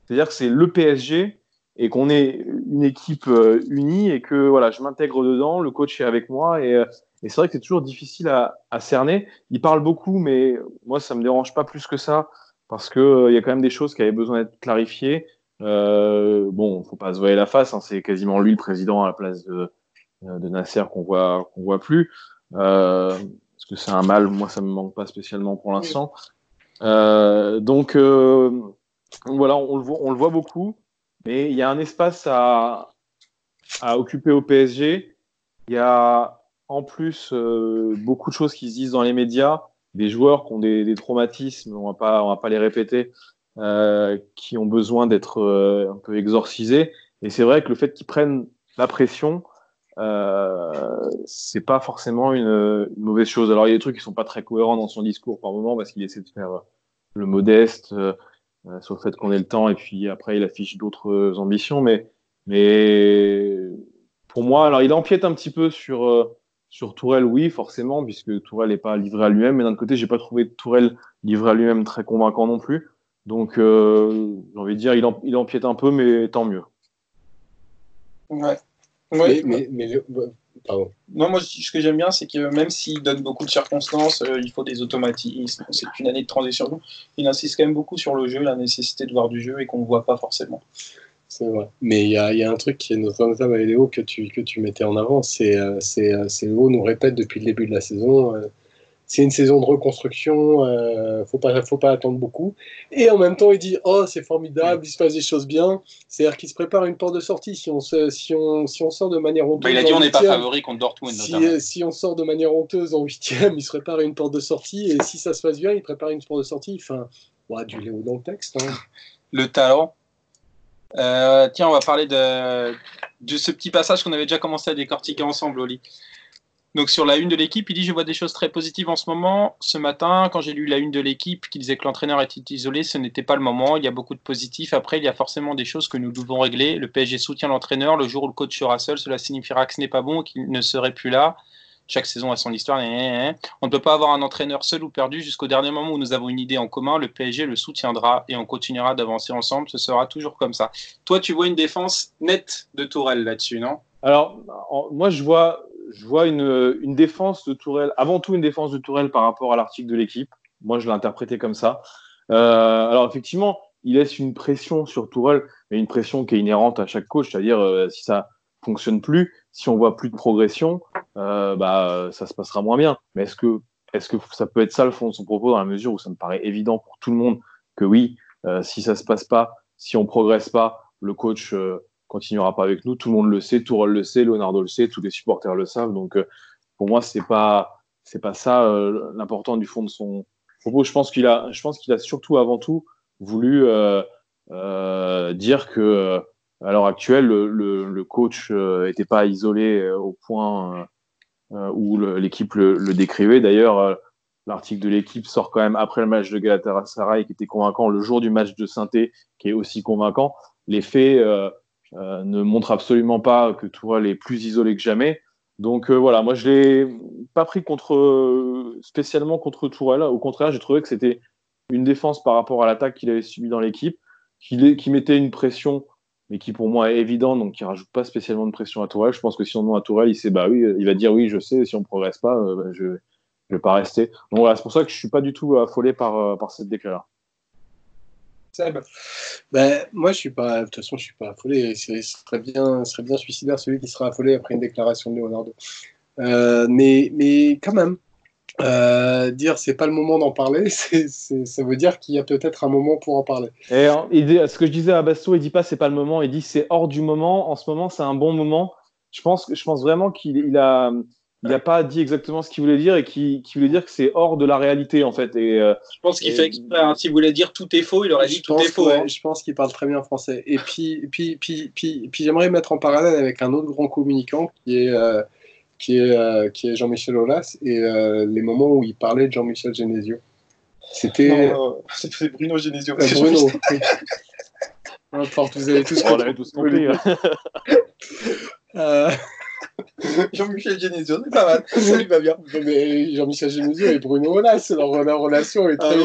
C'est-à-dire que c'est le PSG et qu'on est une équipe unie et que voilà, je m'intègre dedans, le coach est avec moi et c'est vrai que c'est toujours difficile à cerner. Il parle beaucoup, mais moi, ça ne me dérange pas plus que ça parce qu'il y a quand même des choses qui avaient besoin d'être clarifiées. Bon, faut pas se voiler la face, hein, c'est quasiment lui le président à la place de Nasser qu'on voit plus. Parce que c'est un mal, moi ça me manque pas spécialement pour l'instant. Donc voilà, on le voit beaucoup, mais il y a un espace à occuper au PSG. Il y a en plus beaucoup de choses qui se disent dans les médias, des joueurs qui ont des traumatismes, on va pas les répéter, qui ont besoin d'être un peu exorcisés. Et c'est vrai que le fait qu'ils prennent la pression, c'est pas forcément une mauvaise chose. Alors il y a des trucs qui sont pas très cohérents dans son discours par moment parce qu'il essaie de faire le modeste sur le fait qu'on ait le temps et puis après il affiche d'autres ambitions. Mais pour moi, alors il empiète un petit peu sur Sur Tourelle, oui, forcément, puisque Tourelle n'est pas livré à lui-même. Mais d'un autre côté, j'ai pas trouvé Tourelle livré à lui-même très convaincant non plus. Donc, j'ai envie de dire, il empiète un peu, mais tant mieux. Ouais. Pardon. Non, moi, ce que j'aime bien, c'est que même s'il donne beaucoup de circonstances, il faut des automatismes, c'est une année de transition. Il insiste quand même beaucoup sur le jeu, la nécessité de voir du jeu et qu'on ne voit pas forcément. C'est vrai. Mais il y a un truc qui est notable avec Léo que tu mettais en avant, c'est Léo nous répète depuis le début de la saison, c'est une saison de reconstruction, faut pas attendre beaucoup. Et en même temps, il dit oh c'est formidable, il se passe des choses bien. C'est-à-dire qu'il se prépare une porte de sortie. Si on sort de manière honteuse, il a dit on n'est pas favori contre Dortmund. Si on sort de manière honteuse en 8e, il se prépare une porte de sortie. Et si ça se passe bien, il prépare une porte de sortie. Enfin, du Léo dans le texte. Hein. Le talent. Tiens, on va parler de ce petit passage qu'on avait déjà commencé à décortiquer ensemble, Oli. Donc sur la une de l'équipe, il dit « Je vois des choses très positives en ce moment. Ce matin, quand j'ai lu la une de l'équipe qui disait que l'entraîneur était isolé, ce n'était pas le moment. Il y a beaucoup de positifs. Après, il y a forcément des choses que nous devons régler. Le PSG soutient l'entraîneur. Le jour où le coach sera seul, cela signifiera que ce n'est pas bon et qu'il ne serait plus là. Chaque saison a son histoire. On ne peut pas avoir un entraîneur seul ou perdu. Jusqu'au dernier moment où nous avons une idée en commun, le PSG le soutiendra et on continuera d'avancer ensemble. Ce sera toujours comme ça. » Toi, tu vois une défense nette de Tourelle là-dessus, non ? Alors, moi, je vois une défense de Tourelle, avant tout une défense de Tourelle par rapport à l'article de l'équipe. Moi, je l'ai interprété comme ça. Alors, effectivement, il laisse une pression sur Tourelle, mais une pression qui est inhérente à chaque coach, c'est-à-dire si ça fonctionne plus, si on voit plus de progression, ça se passera moins bien. Mais est-ce que ça peut être ça le fond de son propos dans la mesure où ça me paraît évident pour tout le monde que oui, si ça se passe pas, si on progresse pas, le coach continuera pas avec nous. Tout le monde le sait, Tourelle le sait, Leonardo le sait, tous les supporters le savent. Donc pour moi, c'est pas ça l'important du fond de son propos. Je pense qu'il a surtout avant tout voulu dire que à l'heure actuelle, le coach était pas isolé au point où l'équipe le décrivait. D'ailleurs, l'article de l'équipe sort quand même après le match de Galatasaray qui était convaincant, le jour du match de Saint-Étienne qui est aussi convaincant. Les faits ne montrent absolument pas que Tourelle est plus isolé que jamais. Donc voilà, moi je l'ai pas pris spécialement contre Tourelle. Au contraire, j'ai trouvé que c'était une défense par rapport à l'attaque qu'il avait subie dans l'équipe, qui mettait une pression, mais qui pour moi est évidente, donc qui rajoute pas spécialement de pression à Tourelle. Je pense que si on demande à Tourelle, il va dire oui, je sais, si on progresse pas, je vais pas rester. Donc voilà, c'est pour ça que je suis pas du tout affolé par cette déclaration. Moi, de toute façon, je suis pas affolé. Ce serait bien suicidaire celui qui sera affolé après une déclaration de Leonardo. Mais quand même, dire c'est pas le moment d'en parler, ça veut dire qu'il y a peut-être un moment pour en parler. Et ce que je disais à Basto, il dit pas c'est pas le moment, il dit c'est hors du moment. En ce moment, c'est un bon moment. Je pense vraiment qu'il a pas dit exactement ce qu'il voulait dire et qu'il voulait dire que c'est hors de la réalité en fait. Et je pense qu'il fait exprès. Hein. S'il voulait dire tout est faux, il aurait dit tout est faux. Je pense qu'il parle très bien français. Et puis j'aimerais mettre en parallèle avec un autre grand communicant qui est Jean-Michel Aulas et les moments où il parlait de Jean-Michel Genesio. C'était Bruno Genesio. Bruno. N'importe, vous avez tous compris. Jean-Michel Genesio, c'est pas mal. Ça lui va bien. Mais Jean-Michel Genesio et Bruno Aulas, leur relation est très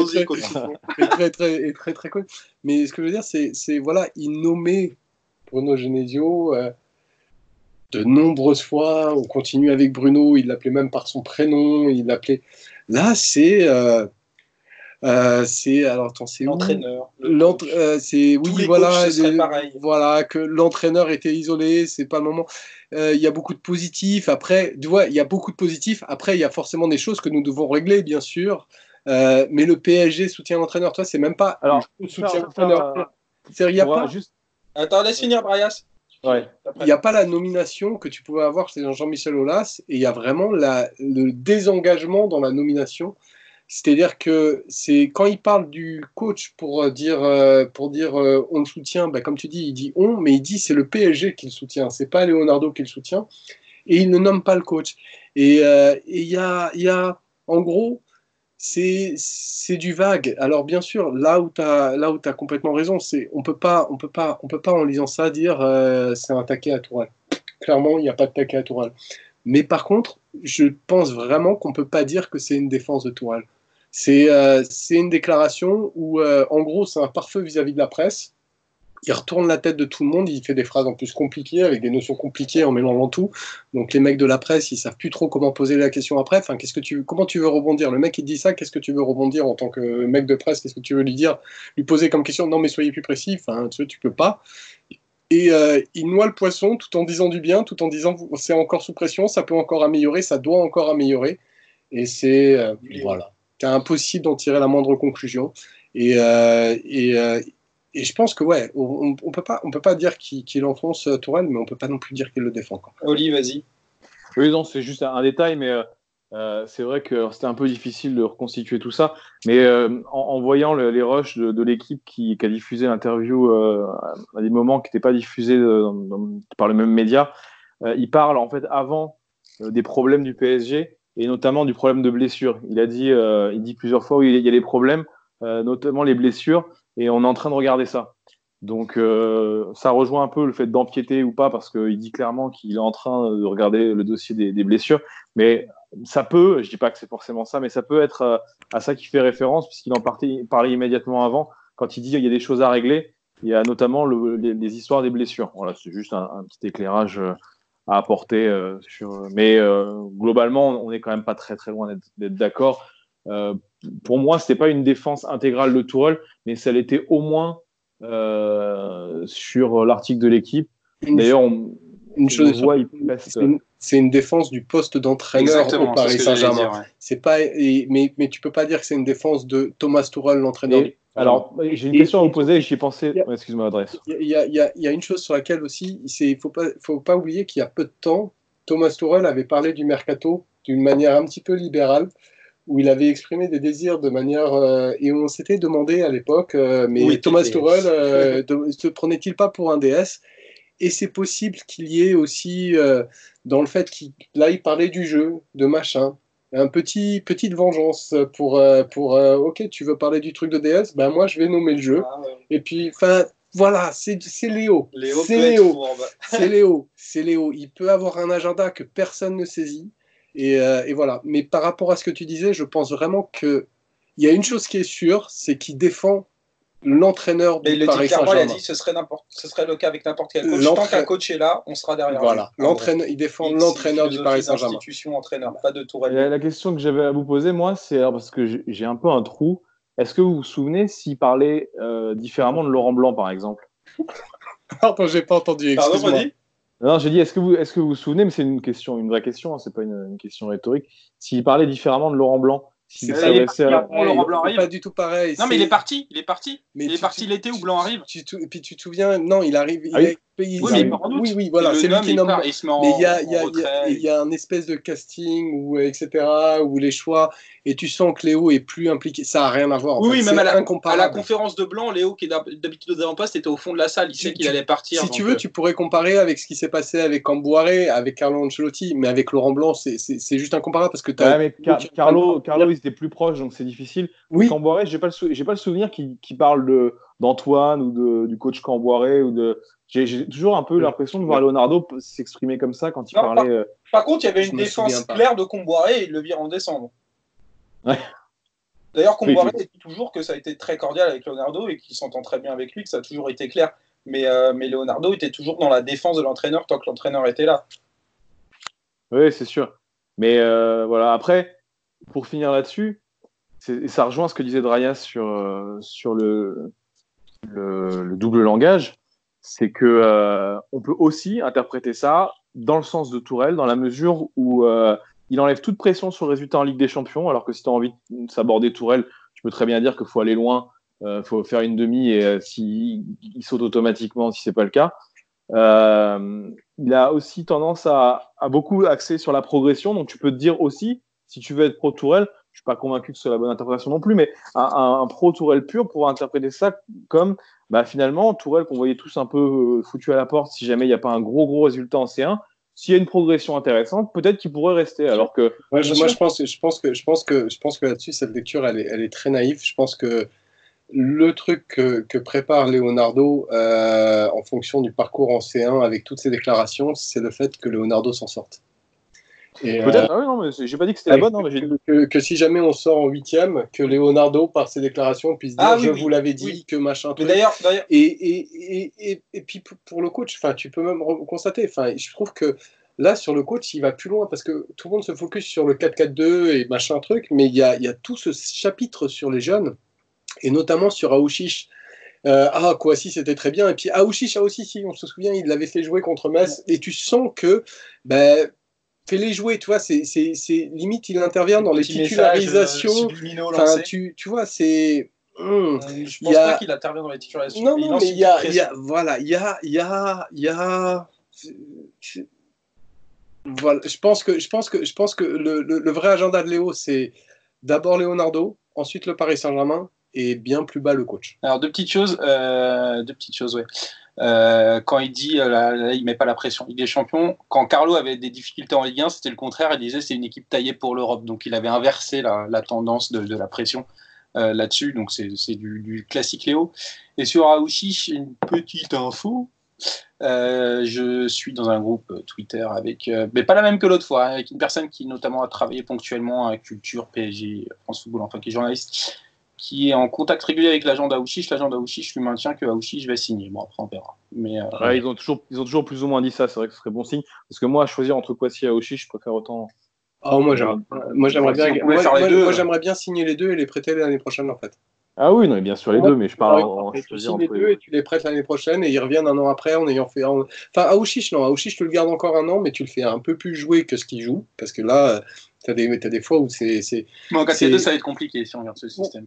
connue. Mais ce que je veux dire, c'est voilà, il nommait Bruno Genesio de nombreuses fois. On continue avec Bruno, il l'appelait même par son prénom. Là, c'est alors attends, c'est l'entraîneur. Voilà, que l'entraîneur était isolé, c'est pas le moment. Il y a beaucoup de positifs. Après, tu vois, il y a beaucoup de positifs. Après, il y a forcément des choses que nous devons régler, bien sûr. Mais le PSG soutient l'entraîneur. Toi, c'est même pas. Alors, soutien l'entraîneur. Il y a pas. Attends, laisse finir, Braias. Ouais. Il n'y a pas la nomination que tu pouvais avoir chez Jean-Michel Aulas, et il y a vraiment le désengagement dans la nomination. C'est-à-dire que c'est quand il parle du coach pour dire on le soutient, comme tu dis, il dit on, mais il dit c'est le PSG qui le soutient, c'est pas Leonardo qui le soutient, et il ne nomme pas le coach. Et il y a en gros c'est du vague. Alors bien sûr, là où tu as complètement raison, c'est on peut pas en lisant ça dire c'est un taquet à Tourelle. Clairement, il n'y a pas de taquet à Tourelle. Mais par contre, je pense vraiment qu'on ne peut pas dire que c'est une défense de Tourelle. C'est une déclaration où, en gros, c'est un pare-feu vis-à-vis de la presse. Il retourne la tête de tout le monde, il fait des phrases en plus compliquées, avec des notions compliquées en mélangeant tout. Donc les mecs de la presse, ils savent plus trop comment poser la question après. Enfin, comment tu veux rebondir? Le mec, il dit ça, qu'est-ce que tu veux rebondir en tant que mec de presse? Qu'est-ce que tu veux lui dire? Lui poser comme question, non mais soyez plus précis, enfin, tu peux pas. Et il noie le poisson tout en disant du bien, tout en disant c'est encore sous pression, ça peut encore améliorer, ça doit encore améliorer. Et voilà, c'est impossible d'en tirer la moindre conclusion. Et je pense que ouais, on peut pas dire qu'il enfonce Tourelle, mais on peut pas non plus dire qu'il le défend. Quoi. Oli, vas-y. Oui, non, c'est juste un détail, mais c'est vrai que c'était un peu difficile de reconstituer tout ça. Mais en voyant les rushs de l'équipe qui a diffusé l'interview à des moments qui n'étaient pas diffusés par le même média, il parle en fait avant des problèmes du PSG et notamment du problème de blessure. Il dit plusieurs fois où il y a des problèmes, notamment les blessures, et on est en train de regarder ça. Donc ça rejoint un peu le fait d'empiéter ou pas, parce qu'il dit clairement qu'il est en train de regarder le dossier des blessures. Mais ça peut, je dis pas que c'est forcément ça, mais ça peut être à ça qu'il fait référence, puisqu'il en parlait immédiatement avant, quand il dit qu'il y a des choses à régler. Il y a notamment les histoires des blessures. Voilà, c'est juste un petit éclairage à apporter mais globalement, on n'est quand même pas très très loin d'être d'accord. Pour moi, c'était pas une défense intégrale de Tourelle, mais ça l'était au moins sur l'article de l'équipe. D'ailleurs, c'est une défense du poste d'entraîneur au Paris Saint-Germain. Ouais. C'est pas, mais tu peux pas dire que c'est une défense de Thomas Tuchel, l'entraîneur. Alors, j'ai une question à vous poser et j'y ai pensé. Excuse-moi, Adresse. Il y a une chose sur laquelle aussi, il faut pas oublier qu'il y a peu de temps, Thomas Tuchel avait parlé du mercato d'une manière un petit peu libérale, où il avait exprimé des désirs de manière et on s'était demandé à l'époque, mais Thomas Tuchel se prenait-il pas pour un DS? Et c'est possible qu'il y ait aussi dans le fait qu'il il parlait du jeu, de machin, petite vengeance pour ok, tu veux parler du truc de DS, ben moi je vais nommer le jeu. Et puis enfin voilà, c'est Léo. C'est Léo. Il peut avoir un agenda que personne ne saisit. Et voilà. Mais par rapport à ce que tu disais, je pense vraiment qu'il y a une chose qui est sûre, c'est qu'il défend l'entraîneur du Paris Saint-Germain. Il a dit ce serait le cas avec n'importe quel coach. Tant qu'un coach est là, on sera derrière. Voilà. Il défend l'entraîneur du Paris Saint-Germain. Entraîneur, pas de Tourelle. La question que j'avais à vous poser, moi, c'est parce que j'ai un peu un trou. Est-ce que vous vous souvenez s'il parlait différemment de Laurent Blanc, par exemple? Pardon, j'ai pas entendu. Excuse-moi. Non, j'ai dit, est-ce que vous vous souvenez, mais c'est une vraie question, hein, c'est pas une question rhétorique, s'il parlait différemment de Laurent Blanc. Laurent Blanc arrive. Pas du tout pareil. Non, mais il est parti. Il est parti l'été où Blanc arrive. Et puis tu te souviens, non, il arrive. Oui, voilà, c'est lui qui nomme. Il se met en il y a un espèce de casting, etc., où les choix, et tu sens que Léo est plus impliqué. Ça n'a rien à voir. Oui, même à la conférence de Blanc, Léo, qui est d'habitude aux avant-postes, était au fond de la salle. Il sait qu'il allait partir. Si tu veux, tu pourrais comparer avec ce qui s'est passé avec Camboiré, avec Carlo Ancelotti, mais avec Laurent Blanc, c'est juste incomparable parce que Carlo, il était plus proche, donc c'est difficile. Oui. Camboiré, j'ai pas le souvenir qu'il parle d'Antoine ou du coach Camboiré ou de. J'ai toujours un peu l'impression de voir Leonardo s'exprimer comme ça quand il parlait. Par contre, il y avait une défense claire de Comboiré et il le vire en décembre. Ouais. D'ailleurs, Comboiré dit toujours que ça a été très cordial avec Leonardo et qu'il s'entend très bien avec lui, que ça a toujours été clair. Mais Leonardo était toujours dans la défense de l'entraîneur tant que l'entraîneur était là. Oui, c'est sûr. Mais voilà, après, pour finir là-dessus, ça rejoint ce que disait Drayas sur le double langage. C'est que on peut aussi interpréter ça dans le sens de Tourelle, dans la mesure où il enlève toute pression sur le résultat en Ligue des Champions, alors que si tu as envie de s'aborder Tourelle, tu peux très bien dire qu'il faut aller loin, faut faire une demi et il saute automatiquement si c'est pas le cas. Il a aussi tendance à beaucoup axer sur la progression, donc tu peux te dire aussi, si tu veux être pro Tourelle, je suis pas convaincu que ce soit la bonne interprétation non plus, mais un pro Tourelle pur pourra interpréter ça comme finalement Tourelle qu'on voyait tous un peu foutu à la porte si jamais il n'y a pas un gros résultat en C1. S'il y a une progression intéressante, peut-être qu'il pourrait rester. Alors que moi, je pense que là-dessus cette lecture elle est très naïve. Je pense que le truc que prépare Leonardo en fonction du parcours en C1 avec toutes ses déclarations, c'est le fait que Leonardo s'en sorte. Et, Peut-être, ah oui, non, mais j'ai pas dit que c'était la bonne. Hein, mais que si jamais on sort en 8e, que Leonardo, par ses déclarations, puisse dire je vous l'avais dit, que machin. Mais d'ailleurs... Et puis pour le coach, tu peux même constater, je trouve que là, sur le coach, il va plus loin parce que tout le monde se focus sur le 4-4-2 et machin truc, mais il y a tout ce chapitre sur les jeunes, et notamment sur Aouchiche. Kouassi, c'était très bien. Et puis Aouchiche, si on se souvient, il l'avait fait jouer contre Metz, et tu sens que fais-les jouer, tu vois, c'est limite, il intervient dans les titularisations. Tu vois, c'est... je pense pas qu'il intervient dans les titularisations. Non, mais il y a... Voilà, je pense que le vrai agenda de Léo, c'est d'abord Leonardo, ensuite le Paris Saint-Germain, et bien plus bas le coach. Alors, deux petites choses, ouais. Quand il dit là, il met pas la pression Ligue des Champions, quand Carlo avait des difficultés en Ligue 1, c'était le contraire, il disait c'est une équipe taillée pour l'Europe, donc il avait inversé la tendance de la pression là-dessus, donc c'est du classique Léo. Et sur Aouchiche, une petite info, je suis dans un groupe Twitter avec, mais pas la même que l'autre fois, avec une personne qui notamment a travaillé ponctuellement à Culture, PSG, France Football, enfin qui est journaliste, qui est en contact régulier avec l'agent d'Aouchiche. L'agent d'Aouchiche lui maintient que Aouchiche va signer. Bon, après, on verra. Mais, ils ont toujours plus ou moins dit ça. C'est vrai que ce serait bon signe. Parce que moi, à choisir entre Kouassi et Aouchiche, je préfère autant. Moi, j'aimerais bien signer les deux et les prêter l'année prochaine, en fait. Ah oui, non, bien sûr, les deux, mais je parle tu signes les deux et tu les prêtes l'année prochaine et ils reviennent un an après en ayant fait. Aouchiche, non. Aouchiche, tu le gardes encore un an, mais tu le fais un peu plus jouer que ce qu'il joue. Parce que là. T'as des fois où c'est. Mais en cas de deux, ça va être compliqué si on regarde ce système.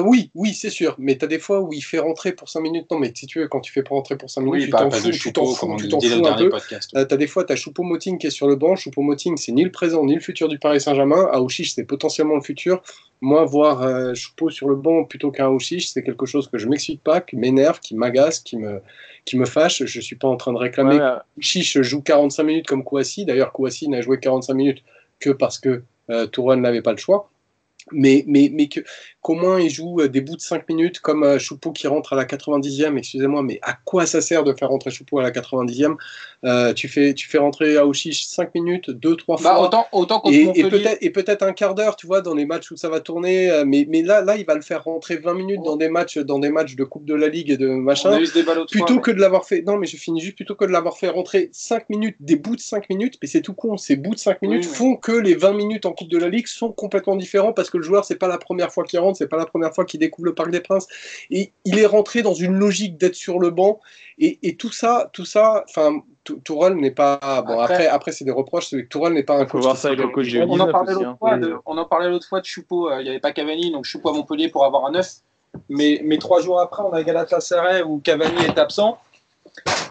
Oui, c'est sûr. Mais t'as des fois où il fait rentrer pour 5 minutes. Non, mais si tu veux, quand tu fais pas rentrer pour 5 minutes, tu t'en fous un peu. T'as des fois, t'as Choupo-Moting qui est sur le banc. Choupo-Moting, c'est ni le présent ni le futur du Paris Saint-Germain. Aouchiche, c'est potentiellement le futur. Moi, voir Choupo sur le banc plutôt qu'un Aouchiche, c'est quelque chose que je m'explique pas, qui m'énerve, qui m'agace, qui me fâche. Je suis pas en train de réclamer que Aouchiche joue 45 minutes comme Kouassi. D'ailleurs, Kouassi n'a joué 45 minutes que parce que Tourelle n'avait pas le choix, mais qu'au moins il joue des bouts de 5 minutes comme Choupo qui rentre à la 90e, excusez-moi, mais à quoi ça sert de faire rentrer Choupo à la 90e? Tu fais rentrer Aouchiche 5 minutes, 2-3 fois, autant et peut-être un quart d'heure, tu vois, dans les matchs où ça va tourner, mais là il va le faire rentrer 20 minutes dans des matchs de Coupe de la Ligue et de machin, plutôt que de l'avoir fait, non mais je finis juste, plutôt que de l'avoir fait rentrer 5 minutes, des bouts de 5 minutes, mais c'est tout con, ces bouts de 5 minutes font que les 20 minutes en Coupe de la Ligue sont complètement différents parce que le joueur, c'est pas la première fois qu'il rentre, c'est pas la première fois qu'il découvre le Parc des Princes, et il est rentré dans une logique d'être sur le banc, et tout ça, enfin, Tourelle n'est pas. Bon, après c'est des reproches, c'est que Tourelle n'est pas un coach. On en parlait l'autre fois de Choupo, il n'y avait pas Cavani, donc Choupo à Montpellier pour avoir un 9. Mais 3 jours après, on a Galatasaray où Cavani est absent.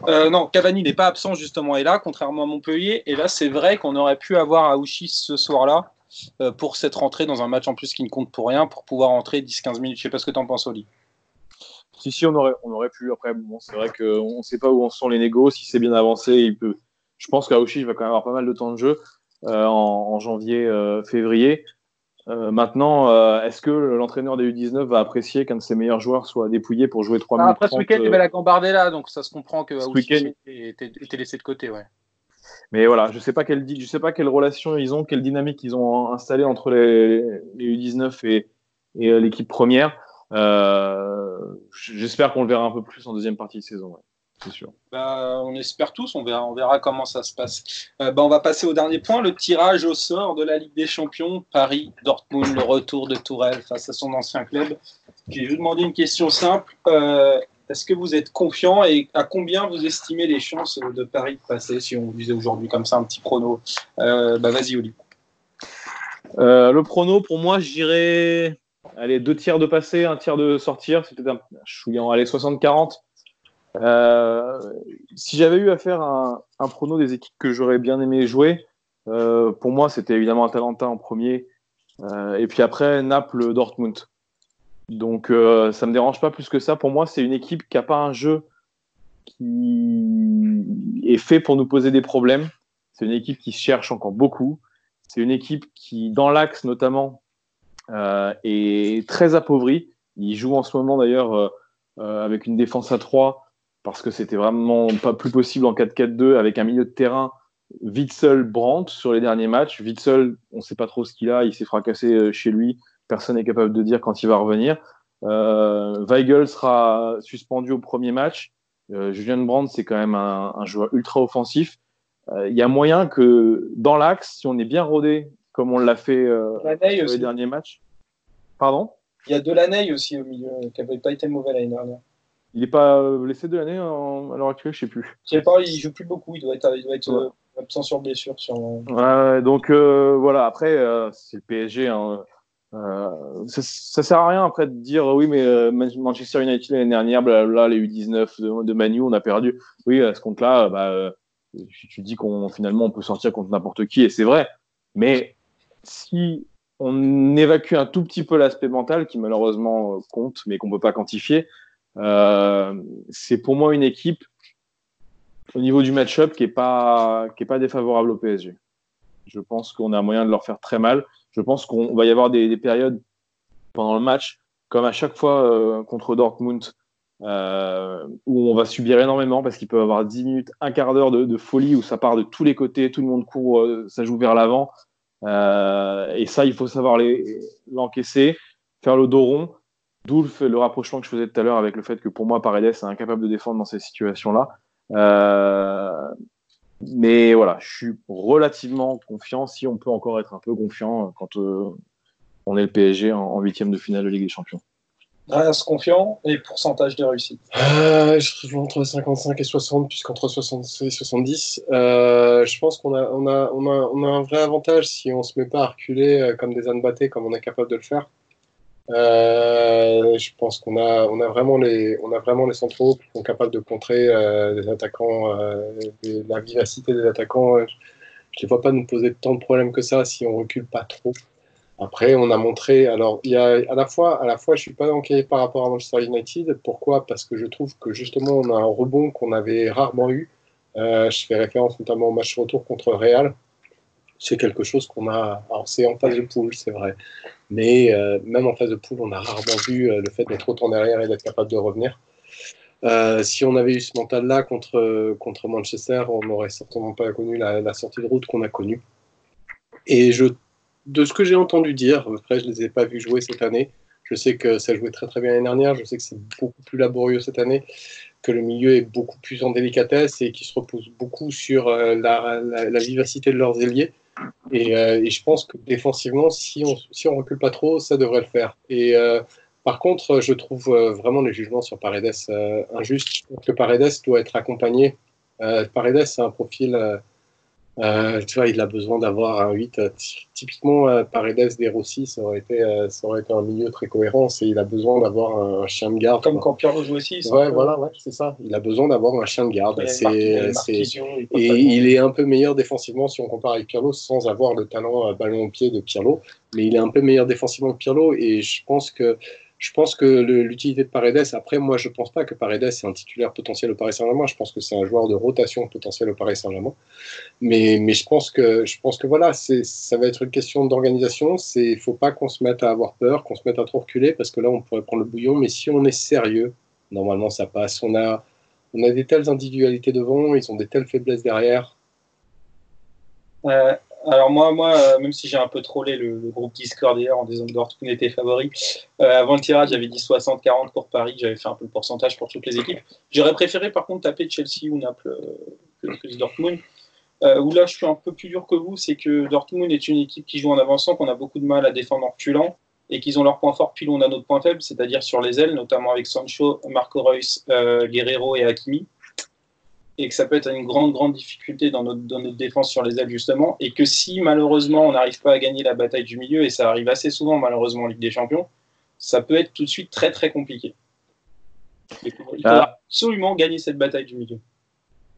Non, Cavani n'est pas absent, justement, est là, contrairement à Montpellier. Et là, c'est vrai qu'on aurait pu avoir Aouchiche ce soir-là pour cette rentrée dans un match en plus qui ne compte pour rien, pour pouvoir rentrer 10-15 minutes. Je ne sais pas ce que tu en penses, Oli. Si, on aurait pu. Après, bon, c'est vrai qu'on ne sait pas où en sont les négos. Si c'est bien avancé, je pense qu'Aouchiche va quand même avoir pas mal de temps de jeu en janvier, février. Maintenant, est-ce que l'entraîneur des U19 va apprécier qu'un de ses meilleurs joueurs soit dépouillé pour jouer 3 minutes 30 Après, ce week-end, il y avait la Gambardella, donc ça se comprend que Aouchiche était laissé de côté. Ouais. Mais voilà, je sais pas quelle relation ils ont, quelle dynamique ils ont installée entre les U19 et l'équipe première. J'espère qu'on le verra un peu plus en deuxième partie de saison, ouais, c'est sûr. On espère tous, on verra comment ça se passe. On va passer au dernier point, le tirage au sort de la Ligue des Champions, Paris-Dortmund, le retour de Tourelle face à son ancien club. Je vais vous demander une question simple. Est-ce que vous êtes confiant et à combien vous estimez les chances de Paris de passer, si on vous disait aujourd'hui comme ça un petit prono? Vas-y, Oli. Le prono, pour moi, je dirais 2 tiers de passer, 1 tiers de sortir. C'est peut-être je suis en 60-40. Si j'avais eu à faire un prono des équipes que j'aurais bien aimé jouer, pour moi, c'était évidemment Atalanta en premier. Et puis après, Naples, Dortmund. Donc, ça me dérange pas plus que ça. Pour moi, c'est une équipe qui n'a pas un jeu qui est fait pour nous poser des problèmes. C'est une équipe qui cherche encore beaucoup. C'est une équipe qui, dans l'axe notamment, est très appauvrie. Il joue en ce moment d'ailleurs avec une défense à 3 parce que c'était vraiment pas plus possible en 4-4-2 avec un milieu de terrain Witsel, Brandt sur les derniers matchs. Witsel, on ne sait pas trop ce qu'il a, il s'est fracassé chez lui. Personne n'est capable de dire quand il va revenir. Weigl sera suspendu au premier match. Julian Brandt, c'est quand même un joueur ultra offensif. Il y a moyen que dans l'axe, si on est bien rodé, comme on l'a fait sur les derniers matchs. Pardon ? Il y a Delaney aussi au milieu, qui n'avait pas été mauvais l'année dernière. Il n'est pas blessé Delaney à l'heure actuelle, je ne sais plus. Je sais pas, il joue plus beaucoup, il doit être absent sur blessure. Donc voilà, après, c'est le PSG. Hein. Ça sert à rien après de dire oui, mais Manchester United l'année dernière, là, les U19 de Manu, on a perdu. Oui, à ce compte-là, tu dis qu'on finalement on peut sortir contre n'importe qui, et c'est vrai. Mais si on évacue un tout petit peu l'aspect mental, qui malheureusement compte, mais qu'on ne peut pas quantifier, c'est pour moi une équipe au niveau du match-up qui est pas défavorable au PSG. Je pense qu'on a moyen de leur faire très mal. Je pense qu'on va y avoir des périodes pendant le match, comme à chaque fois contre Dortmund, où on va subir énormément parce qu'ils peuvent avoir 10 minutes, un quart d'heure de folie où ça part de tous les côtés, tout le monde court, ça joue vers l'avant. Et ça, il faut savoir l'encaisser, faire le dos rond. D'où le rapprochement que je faisais tout à l'heure avec le fait que pour moi, Paredes est incapable de défendre dans ces situations-là. Mais voilà, je suis relativement confiant, si on peut encore être un peu confiant quand on est le PSG en 8e de finale de Ligue des Champions. Reste confiant et pourcentage de réussite. Je joue entre 55 et 60, puisqu'entre 60 et 70. Je pense qu'on a un vrai avantage si on ne se met pas à reculer comme des ânes battés, comme on est capable de le faire. Je pense qu'on a vraiment les centraux qui sont capables de contrer les attaquants, la vivacité des attaquants. Je ne les vois pas nous poser tant de problèmes que ça si on recule pas trop. Après, on a montré. Alors, il y a à la fois, je suis pas inquiet par rapport à Manchester United. Pourquoi ? Parce que je trouve que justement, on a un rebond qu'on avait rarement eu. Je fais référence notamment au match retour contre Real. C'est quelque chose qu'on a. Alors, c'est en phase de poule, c'est vrai. Mais même en phase de poule, on a rarement vu le fait d'être autant derrière et d'être capable de revenir. Si on avait eu ce mental-là contre Manchester, on n'aurait certainement pas connu la sortie de route qu'on a connue. Et de ce que j'ai entendu dire, après je ne les ai pas vus jouer cette année, je sais que ça jouait très très bien l'année dernière, je sais que c'est beaucoup plus laborieux cette année, que le milieu est beaucoup plus en délicatesse et qu'il se repose beaucoup sur la vivacité de leurs ailiers. Et je pense que défensivement, si on recule pas trop, ça devrait le faire. Et par contre, je trouve vraiment le jugement sur Paredes injuste. Je pense que Paredes doit être accompagné. Paredes, c'est un profil... tu vois, il a besoin d'avoir un 8. Typiquement, Paredes des Rossi, ça aurait été un milieu très cohérent. Et il a besoin d'avoir un chien de garde. Comme quand Pirlo joue aussi. Ouais, voilà, c'est ça. Il a besoin d'avoir un chien de garde. Et il est un peu meilleur défensivement si on compare avec Pirlo, sans avoir le talent ballon au pied de Pirlo. Mais il est un peu meilleur défensivement que Pirlo. Et je pense que l'utilité de Paredes, après, moi, je ne pense pas que Paredes est un titulaire potentiel au Paris Saint-Germain. Je pense que c'est un joueur de rotation potentiel au Paris Saint-Germain. Mais je pense que voilà, ça va être une question d'organisation. Il ne faut pas qu'on se mette à avoir peur, qu'on se mette à trop reculer, parce que là, on pourrait prendre le bouillon. Mais si on est sérieux, normalement, ça passe. On a des telles individualités devant, ils ont des telles faiblesses derrière. Alors moi, même si j'ai un peu trollé le groupe Discord hier en disant que Dortmund était favori, avant le tirage, j'avais dit 60-40 pour Paris, j'avais fait un peu le pourcentage pour toutes les équipes. J'aurais préféré par contre taper Chelsea ou Naples que Dortmund. Où là, je suis un peu plus dur que vous, c'est que Dortmund est une équipe qui joue en avançant, qu'on a beaucoup de mal à défendre en reculant, et qu'ils ont leur point fort, puis on a notre point faible, c'est-à-dire sur les ailes, notamment avec Sancho, Marco Reus, Guerreiro et Hakimi. Et que ça peut être une grande difficulté dans notre défense sur les ailes, justement, et que si, malheureusement, on n'arrive pas à gagner la bataille du milieu, et ça arrive assez souvent, malheureusement, en Ligue des Champions, ça peut être tout de suite très, très compliqué. Il faudra absolument gagner cette bataille du milieu.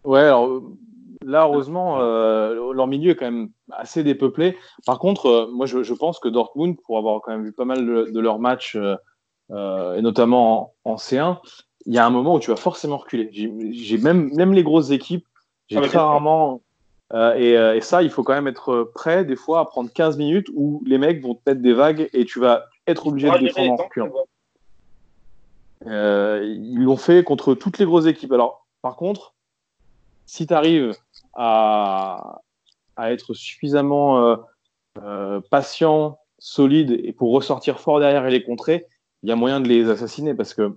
Ouais, alors là, heureusement, leur milieu est quand même assez dépeuplé. Par contre, moi, je pense que Dortmund, pour avoir quand même vu pas mal de leurs matchs, et notamment en C1, il y a un moment où tu vas forcément reculer. J'ai même les grosses équipes, j'ai très rarement... et ça, il faut quand même être prêt, des fois, à prendre 15 minutes où les mecs vont te mettre des vagues et tu vas être obligé de défendre en reculant. Ils l'ont fait contre toutes les grosses équipes. Alors, par contre, si tu arrives à à être suffisamment patient, solide, et pour ressortir fort derrière et les contrer, il y a moyen de les assassiner parce que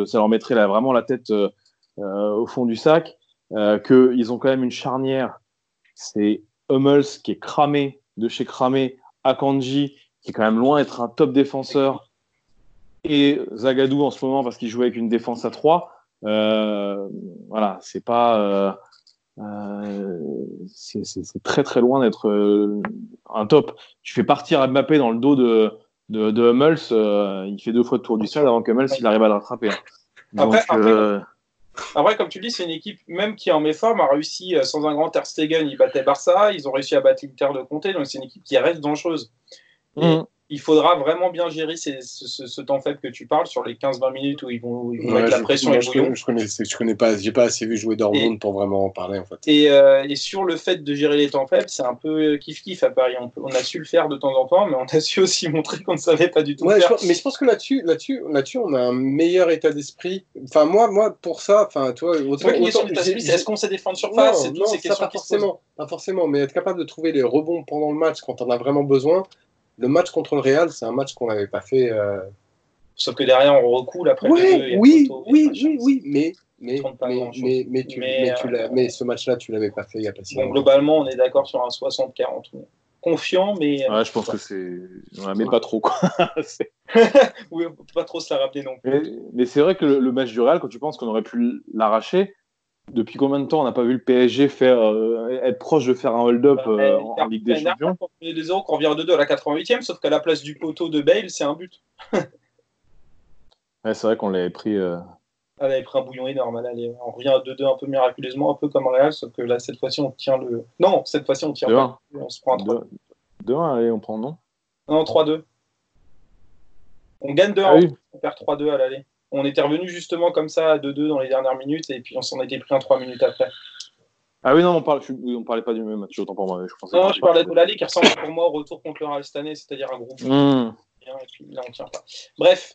ça leur mettrait vraiment la tête au fond du sac. Qu'ils ont quand même une charnière. C'est Hummels qui est cramé, de chez cramé, Akanji qui est quand même loin d'être un top défenseur, et Zagadou en ce moment parce qu'il joue avec une défense à 3. Voilà, c'est pas. C'est très très loin d'être un top. Tu fais partir Mbappé dans le dos de Hummels, il fait 2 fois le tour du stade avant que Hummels il arrive à le rattraper. Donc, après, comme tu le dis, c'est une équipe, même qui en méforme, a réussi sans un grand Ter Stegen, ils battaient Barça, ils ont réussi à battre l'Inter de Conte, donc c'est une équipe qui reste dangereuse. Il faudra vraiment bien gérer ce temps faible que tu parles sur les 15-20 minutes où ils vont mettre la pression et bouillon. Je connais pas, j'ai pas assez vu jouer Dortmund pour vraiment en parler en fait. Et sur le fait de gérer les temps faibles, c'est un peu kiff-kiff à Paris. On a su le faire de temps en temps, mais on a su aussi montrer qu'on ne savait pas du tout faire. Mais je pense que là-dessus, on a un meilleur état d'esprit. Enfin, moi pour ça, enfin, toi, autant c'est est-ce qu'on sait défendre surface? Non, ça pas forcément, mais être capable de trouver les rebonds pendant le match quand on a vraiment besoin. Le match contre le Real, c'est un match qu'on n'avait pas fait. Sauf que derrière, on recoule après. Oui, mais ce match-là, tu l'avais pas fait il y a pas si longtemps. Donc globalement, on est d'accord sur un 60-40. Confiant, mais. Ouais, je pense que c'est. Ouais, mais pas trop, quoi. Oui, on peut pas trop se la rappeler non plus. Mais c'est vrai que le match du Real, quand tu penses qu'on aurait pu l'arracher, depuis combien de temps on n'a pas vu le PSG être proche de faire un hold-up en Ligue des Champions? On est 2-0, qu'on revient à 2-2 à la 88e, sauf qu'à la place du poteau de Bale, c'est un but. Ouais, c'est vrai qu'on l'avait pris. Elle avait pris un bouillon énorme. On revient à 2-2 un peu miraculeusement, un peu comme Real, sauf que là, cette fois-ci, on tient le. Non, cette fois-ci, on tient pas. On se prend un 3. 2-1, allez, on prend, non? Non, 3-2. On gagne 2-1, on perd 3-2 à l'aller. On était revenu justement comme ça à 2-2 dans les dernières minutes et puis on s'en était pris un 3 minutes après. Ah oui, non, on parlait pas du même match, autant pour moi. Je parlais de l'aller qui ressemble pour moi au retour contre le Real cette année, c'est-à-dire un groupe. Et puis là, on tient pas. Bref,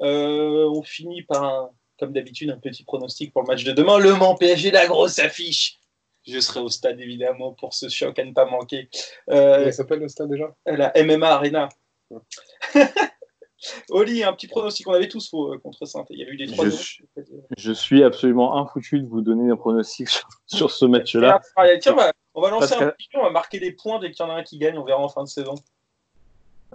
on finit par, comme d'habitude, un petit pronostic pour le match de demain. Le Mans PSG, la grosse affiche. Je serai au stade évidemment pour ce choc à ne pas manquer. Comment s'appelle le stade déjà? La MMA Arena. Oli, un petit pronostic, on avait tous faux contre Saint. Il y a eu des 3. Je suis absolument infoutu de vous donner un pronostic sur ce match-là. Tiens, on va lancer un petit jeu, on va marquer des points dès qu'il y en a un qui gagne, on verra en fin de saison.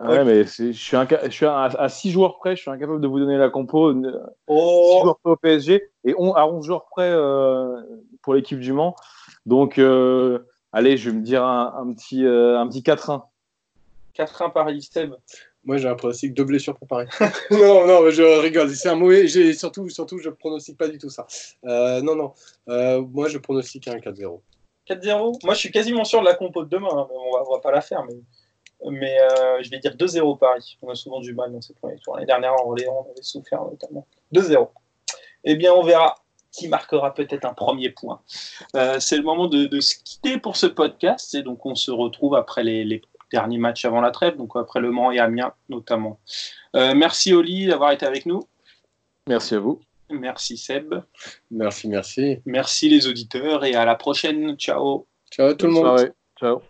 Ouais, mais je suis à 6 joueurs près, je suis incapable de vous donner la compo. 6 joueurs près au PSG et à 11 joueurs près pour l'équipe du Mans. Donc, allez, je vais me dire un petit 4-1. 4-1 Paris, Seb. Moi, j'ai un pronostic de blessure pour Paris. non, je rigole. C'est un mauvais. Surtout, je pronostique pas du tout ça. Moi, je pronostique un 4-0. 4-0. Moi, je suis quasiment sûr de la compo de demain. Hein. On va pas la faire, mais je vais dire 2-0 Paris. On a souvent du mal dans ces premiers tours. L'année dernière, en Orléans, on avait souffert notamment. 2-0. Eh bien, on verra qui marquera peut-être un premier point. C'est le moment de se quitter pour ce podcast. Et donc, on se retrouve après les dernier match avant la trêve, donc après Le Mans et Amiens notamment. Merci Oli d'avoir été avec nous. Merci à vous. Merci Seb. Merci. Merci les auditeurs et à la prochaine. Ciao. Ciao tout le monde. Ciao.